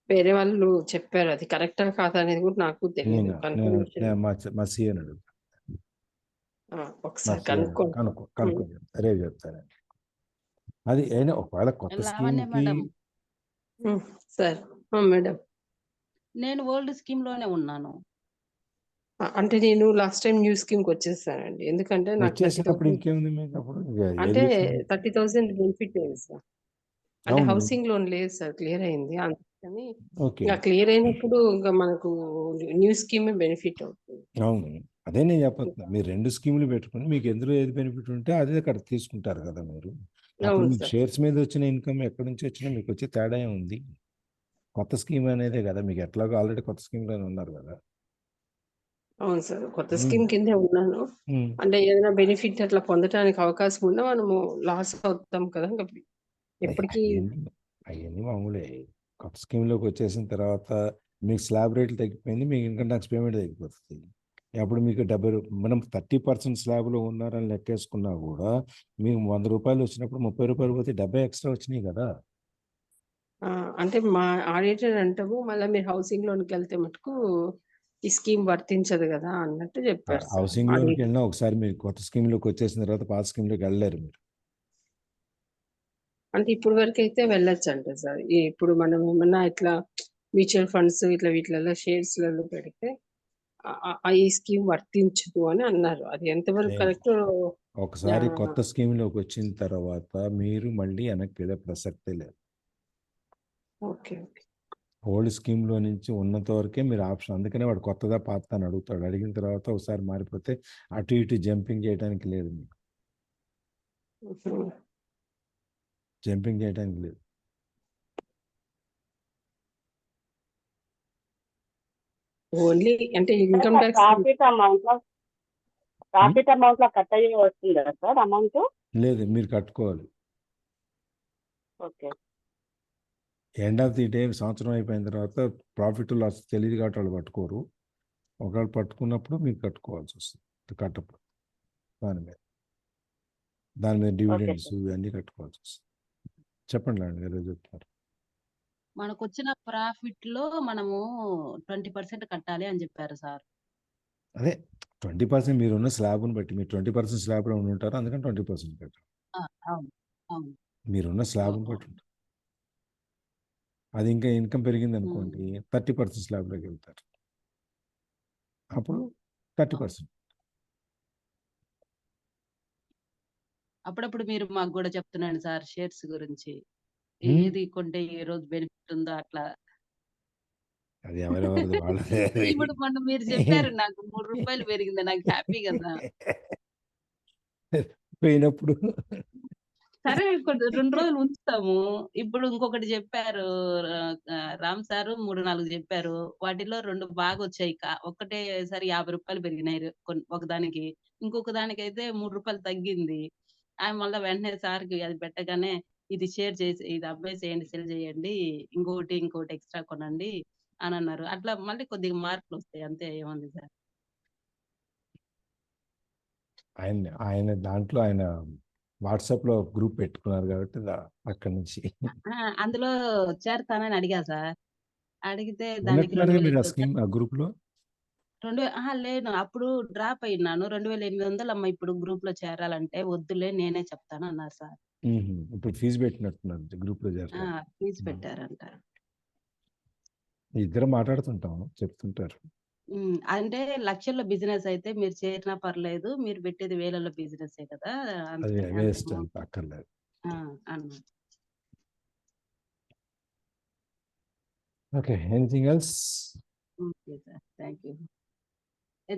F: వేరే వాళ్ళు చెప్పారు, అది కరెక్టా కాదా అనేది కూడా నాకు తెలియదు.
A: మా సీఎన్ అడుగుతాను,
F: ఒకసారి కనుక్కోండి.
A: కనుక్కొని రేపు చెప్తానండి. అది అయినా ఒకవేళ కొత్త
E: లావణ్య
A: స్కీమ్కి
E: మేడం,
F: సార్. మేడం,
E: నేను ఓల్డ్ స్కీమ్ లోనే ఉన్నాను.
F: అంటే నేను లాస్ట్ టైం న్యూ స్కీమ్ కి వచ్చేసానండి. ఎందుకంటే నాకు
A: వచ్చేసినప్పుడు ఇంకేముంది మీకు అప్పుడు
F: అంటే 30,000 బెనిఫిట్ అయింది సార్. అంటే
A: అవును.
F: హౌసింగ్ లోన్ లేదు సార్, క్లియర్ అయింది. అందుకని
A: ఓకే,
F: ఇంకా క్లియర్ అయినప్పుడు ఇంకా మనకు న్యూ స్కీమ్ బెనిఫిట్ అవుతుంది.
A: అవును, అదే నేను చెప్పొస్తున్నా. మీరు 2 స్కీములు పెట్టుకుని మీకు ఎందులో ఏది బెనిఫిట్ ఉంటే అదే అక్కడ తీసుకుంటారు కదా మీరు. అప్పుడు
F: అవును
A: మీకు
F: సార్.
A: షేర్స్ మీద వచ్చిన ఇన్కమ్ ఎక్కడి నుంచి వచ్చినా మీకు వచ్చే తేడా ఉంది. కొత్త స్కీమ్ అనేదే కదా, మీకు ఎట్లాగో ఆల్రెడీ కొత్త స్కీమ్లోనే ఉన్నారు కదా.
F: అవును సార్, కొత్త స్కీమ్ కిందే ఉన్నాను. అంటే ఏదైనా బెనిఫిట్ అట్లా పొందడానికి అవకాశం ఉన్నా మనము లాస్ అవుతాం కదా. ఇంకా ఎప్పటికీ
A: అవన్నీ మామూలే. కొత్త స్కీమ్లోకి వచ్చేసిన తర్వాత మీకు స్లాబ్ రేట్లు తగ్గిపోయింది, మీకు ఇన్కమ్ ట్యాక్స్ పేమెంట్ తగ్గిపోతుంది. అప్పుడు మీకు 70 మనం 30% స్లాబ్లో ఉన్నారని లెక్కేసుకున్నా కూడా మీకు 100 రూపాయలు వచ్చినప్పుడు 30 రూపాయలు పోతే 70 ఎక్స్ట్రా వచ్చినాయి కదా.
F: అంటే మా ఆడిటర్ అంటాము మళ్ళీ మీరు హౌసింగ్ లోన్కి వెళ్తే మటుకు ఈ స్కీమ్ వర్తించదు కదా అన్నట్టు చెప్పారు సార్.
A: హౌసింగ్ లోన్కి వెళ్ళినా ఒకసారి మీరు కొత్త స్కీమ్లోకి వచ్చేసిన తర్వాత పాత స్కీమ్లోకి వెళ్ళలేరు మీరు.
F: అంటే ఇప్పుడు వరకు అయితే వెళ్ళొచ్చు అంట సార్. ఇప్పుడు మనం ఏమన్నా ఇట్లా మ్యూచువల్ ఫండ్స్ ఇట్లా వీటిలలో షేర్స్లలో పెడితే ఈ స్కీమ్ వర్తించదు అని అన్నారు. అది ఎంతవరకు కరెక్ట్?
A: ఒకసారి కొత్త స్కీమ్లోకి వచ్చిన తర్వాత మీరు మళ్ళీ వెనక్కి వెళ్ళే ప్రసక్తే లేదు.
F: ఓకే,
A: ఓల్డ్ స్కీమ్లో నుంచి ఉన్నంత వరకే మీరు ఆప్షన్. అందుకనే వాడు కొత్తదా పాత అని అడుగుతాడు. అడిగిన తర్వాత ఒకసారి మారిపోతే అటు ఇటు జంపింగ్ చేయడానికి లేదు, మీకు జంపింగ్ చేయడానికి లేదు.
F: ఓన్లీ అంటే ఇన్కమ్ ట్యాక్స్
G: ప్రాఫిట్ అమౌంట్ లో కట్ అయ్యి వస్తుందా సార్ అమౌంట్?
A: లేదు, మీరు కట్టుకోవాలి.
G: Okay,
A: end of the day సంవత్సరం అయిపోయిన తర్వాత ప్రాఫిట్ లాస్ తెలియదు కాబట్టి వాళ్ళు పట్టుకోరు. ఒకవేళ పట్టుకున్నప్పుడు మీరు కట్టుకోవాల్సి వస్తుంది. కట్టప్పుడు దాని మీద డివిడెండ్స్ ఇవన్నీ కట్టుకోవాల్సి వస్తుంది. చెప్పండి లాంటి గారు చెప్తున్నారు.
E: మనకు వచ్చిన ప్రాఫిట్ లో మనము 20% కట్టాలి అని చెప్పారు సార్.
A: అదే 20% మీరున్న స్లాబ్ని బట్టి, మీరు 20% స్లాబ్లో ఉంటారు, అందుకని 20% కట్టాలి.
E: అవును, అవును.
A: మీరున్న స్లాబ్ని బట్టి ఉంటుంది. అది ఇంకా ఇన్కమ్ పెరిగింది అనుకోండి 30% స్లాబ్లోకి వెళ్తారు, అప్పుడు 30%.
E: అప్పుడప్పుడు మీరు మాకు కూడా చెప్తున్నాను సార్ షేర్స్ గురించి, ఏది కొంటే ఏ రోజు బెనిఫిట్ ఉందో అట్లా.
A: అది ఎవరెవరిది వాళ్ళదే.
E: ఇప్పుడు మొన్న మీరు చెప్పారు నాకు 3 రూపాయలు పెరిగింది, నాకు హ్యాపీ కదా.
A: పోయినప్పుడు
E: సరే 2 రోజులు ఉంచుతాము. ఇప్పుడు ఇంకొకటి చెప్పారు రామ్ సారు 3, 4 చెప్పారు. వాటిలో 2 బాగొచ్చాయి. ఒక్కటేసారి రూ. 50 పెరిగినాయి ఒకదానికి. ఇంకొక దానికైతే రూ. 3 తగ్గింది. ఆయన మళ్ళా వెంటనే సార్‌కి అది పెట్టగానే ఇది షేర్ చేసి ఇది అమ్మేసేయండి, సెల్ చేయండి. ఇంకోటి ఎక్స్‌ట్రా కొనండి అనన్నారు. అట్లా మళ్ళీ కొద్దిగా మార్పులొస్తాయి. అంతే ఏముంది సార్.
A: ఆయన దాంట్లో ఆయన వాట్సాప్‌లో గ్రూప్ పెట్టుకున్నారు కాబట్టి అక్కడి నుంచి.
E: అందులో చేరతానని అడిగా సార్. అడిగితే దానికి
A: ఉన్నట్టున్నారుగా మీరు ఆ స్కీమ్ ఆ గ్రూప్‌లో?
E: లేను. అప్పుడు డ్రాప్ అయ్యున్నాను. 2800 అమ్మ ఇప్పుడు గ్రూప్‌లో చేరాలంటే వద్దులే నేనే చెప్తాను అన్నారు సార్.
A: ఇప్పుడు ఫీజు పెట్టినట్టున్నారు గ్రూప్‌లో చేరడానికి.
E: ఫీజు పెట్టారంట.
A: ఇద్దరం మాట్లాడుతుంటాం, చెప్తుంటారు.
E: అంటే లక్షల్లో బిజినెస్ అయితే మీరు చేరినా పర్లేదు. మీరు పెట్టేది వేలల్లో బిజినెసే కదా!
A: అది
E: అందుకని
A: వేస్ట్ అక్కర్లేదు.
E: అన్నారు.
A: Okay. Anything else?
E: Okay sir. Thank you.